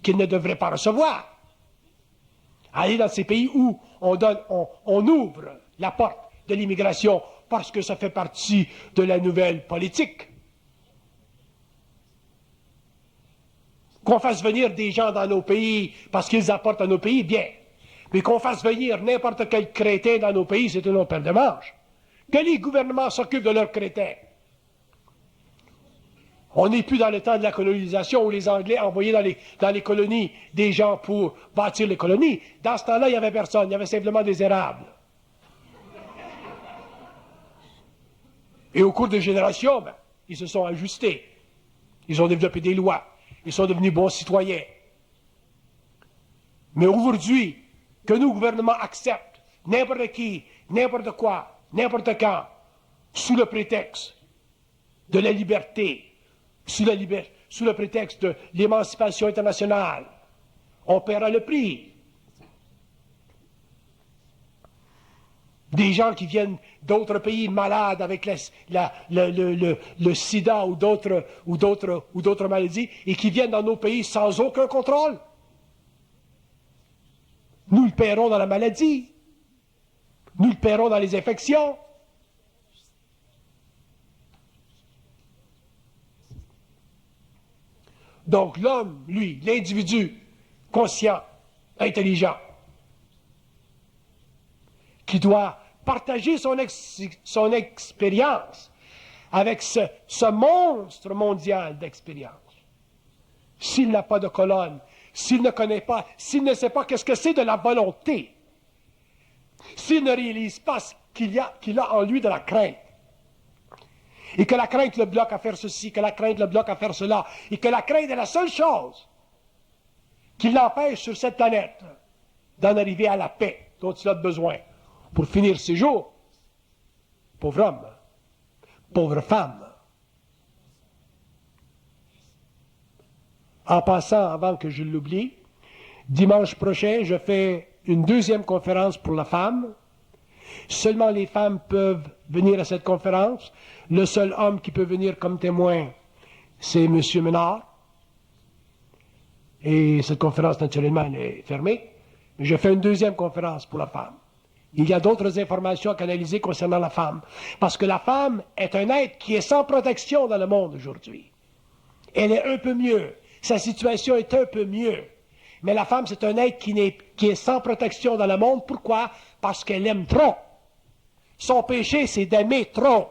Speaker 1: qu'ils ne devraient pas recevoir. Aller dans ces pays où on ouvre la porte de l'immigration parce que ça fait partie de la nouvelle politique. Qu'on fasse venir des gens dans nos pays parce qu'ils apportent à nos pays, bien. Mais qu'on fasse venir n'importe quel crétin dans nos pays, c'est une autre paire de manches. Que les gouvernements s'occupent de leurs crétins. On n'est plus dans le temps de la colonisation où les Anglais envoyaient dans les colonies des gens pour bâtir les colonies. Dans ce temps-là, il n'y avait personne, il y avait simplement des érables. Et au cours des générations, ils se sont ajustés. Ils ont développé des lois. Ils sont devenus bons citoyens. Mais aujourd'hui, que nos gouvernements acceptent n'importe qui, n'importe quoi, n'importe quand, sous le prétexte de la liberté, sous le prétexte de l'émancipation internationale, on paiera le prix. Des gens qui viennent d'autres pays malades avec le sida ou d'autres maladies et qui viennent dans nos pays sans aucun contrôle. Nous le paierons dans la maladie. Nous le paierons dans les infections. Donc l'homme, lui, l'individu conscient, intelligent, qui doit partager son expérience avec ce monstre mondial d'expérience. S'il n'a pas de colonne, s'il ne connaît pas, s'il ne sait pas qu'est-ce que c'est de la volonté, s'il ne réalise pas qu'il a en lui de la crainte, et que la crainte le bloque à faire ceci, que la crainte le bloque à faire cela, et que la crainte est la seule chose qui l'empêche sur cette planète d'en arriver à la paix dont il a besoin pour finir ses jours. Pauvre homme, pauvre femme. En passant, avant que je l'oublie, dimanche prochain, je fais une deuxième conférence pour la femme. Seulement les femmes peuvent venir à cette conférence. Le seul homme qui peut venir comme témoin, c'est M. Ménard. Et cette conférence, naturellement, elle est fermée. Mais je fais une deuxième conférence pour la femme. Il y a d'autres informations à canaliser concernant la femme. Parce que la femme est un être qui est sans protection dans le monde aujourd'hui. Elle est un peu mieux. Sa situation est un peu mieux. Mais la femme, c'est un être qui est sans protection dans le monde. Pourquoi? Parce qu'elle aime trop. Son péché, c'est d'aimer trop.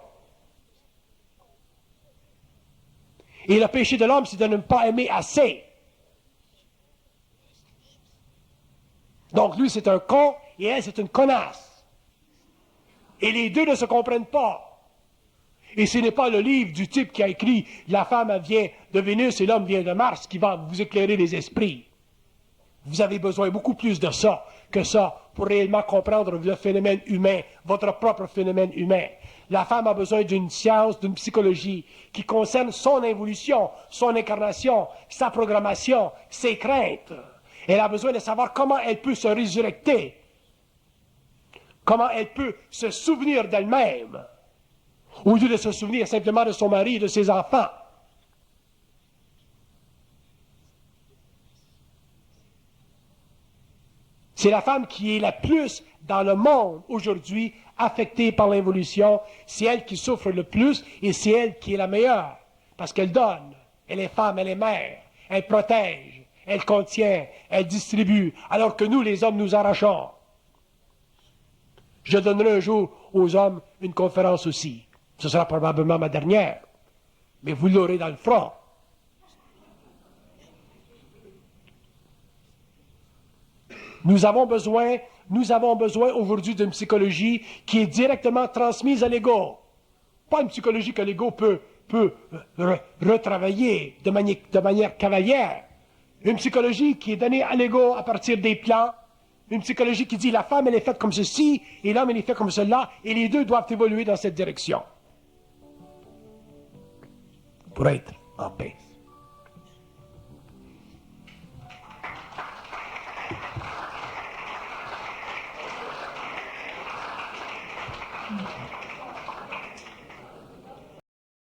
Speaker 1: Et le péché de l'homme, c'est de ne pas aimer assez. Donc lui, c'est un con, et elle, c'est une connasse. Et les deux ne se comprennent pas. Et ce n'est pas le livre du type qui a écrit « La femme vient de Vénus et l'homme vient de Mars » qui va vous éclairer les esprits. Vous avez besoin beaucoup plus de ça que ça pour réellement comprendre le phénomène humain, votre propre phénomène humain. La femme a besoin d'une science, d'une psychologie qui concerne son évolution, son incarnation, sa programmation, ses craintes. Elle a besoin de savoir comment elle peut se résurrecter, comment elle peut se souvenir d'elle-même, au lieu de se souvenir simplement de son mari et de ses enfants. C'est la femme qui est la plus dans le monde aujourd'hui affectée par l'évolution. C'est elle qui souffre le plus et c'est elle qui est la meilleure. Parce qu'elle donne, elle est femme, elle est mère, elle protège, elle contient, elle distribue, alors que nous, les hommes, nous arrachons. Je donnerai un jour aux hommes une conférence aussi. Ce sera probablement ma dernière. Mais vous l'aurez dans le front. Nous avons besoin aujourd'hui d'une psychologie qui est directement transmise à l'ego. Pas une psychologie que l'ego peut retravailler de manière cavalière. Une psychologie qui est donnée à l'ego à partir des plans. Une psychologie qui dit la femme elle est faite comme ceci et l'homme il est fait comme cela et les deux doivent évoluer dans cette direction pour être en paix.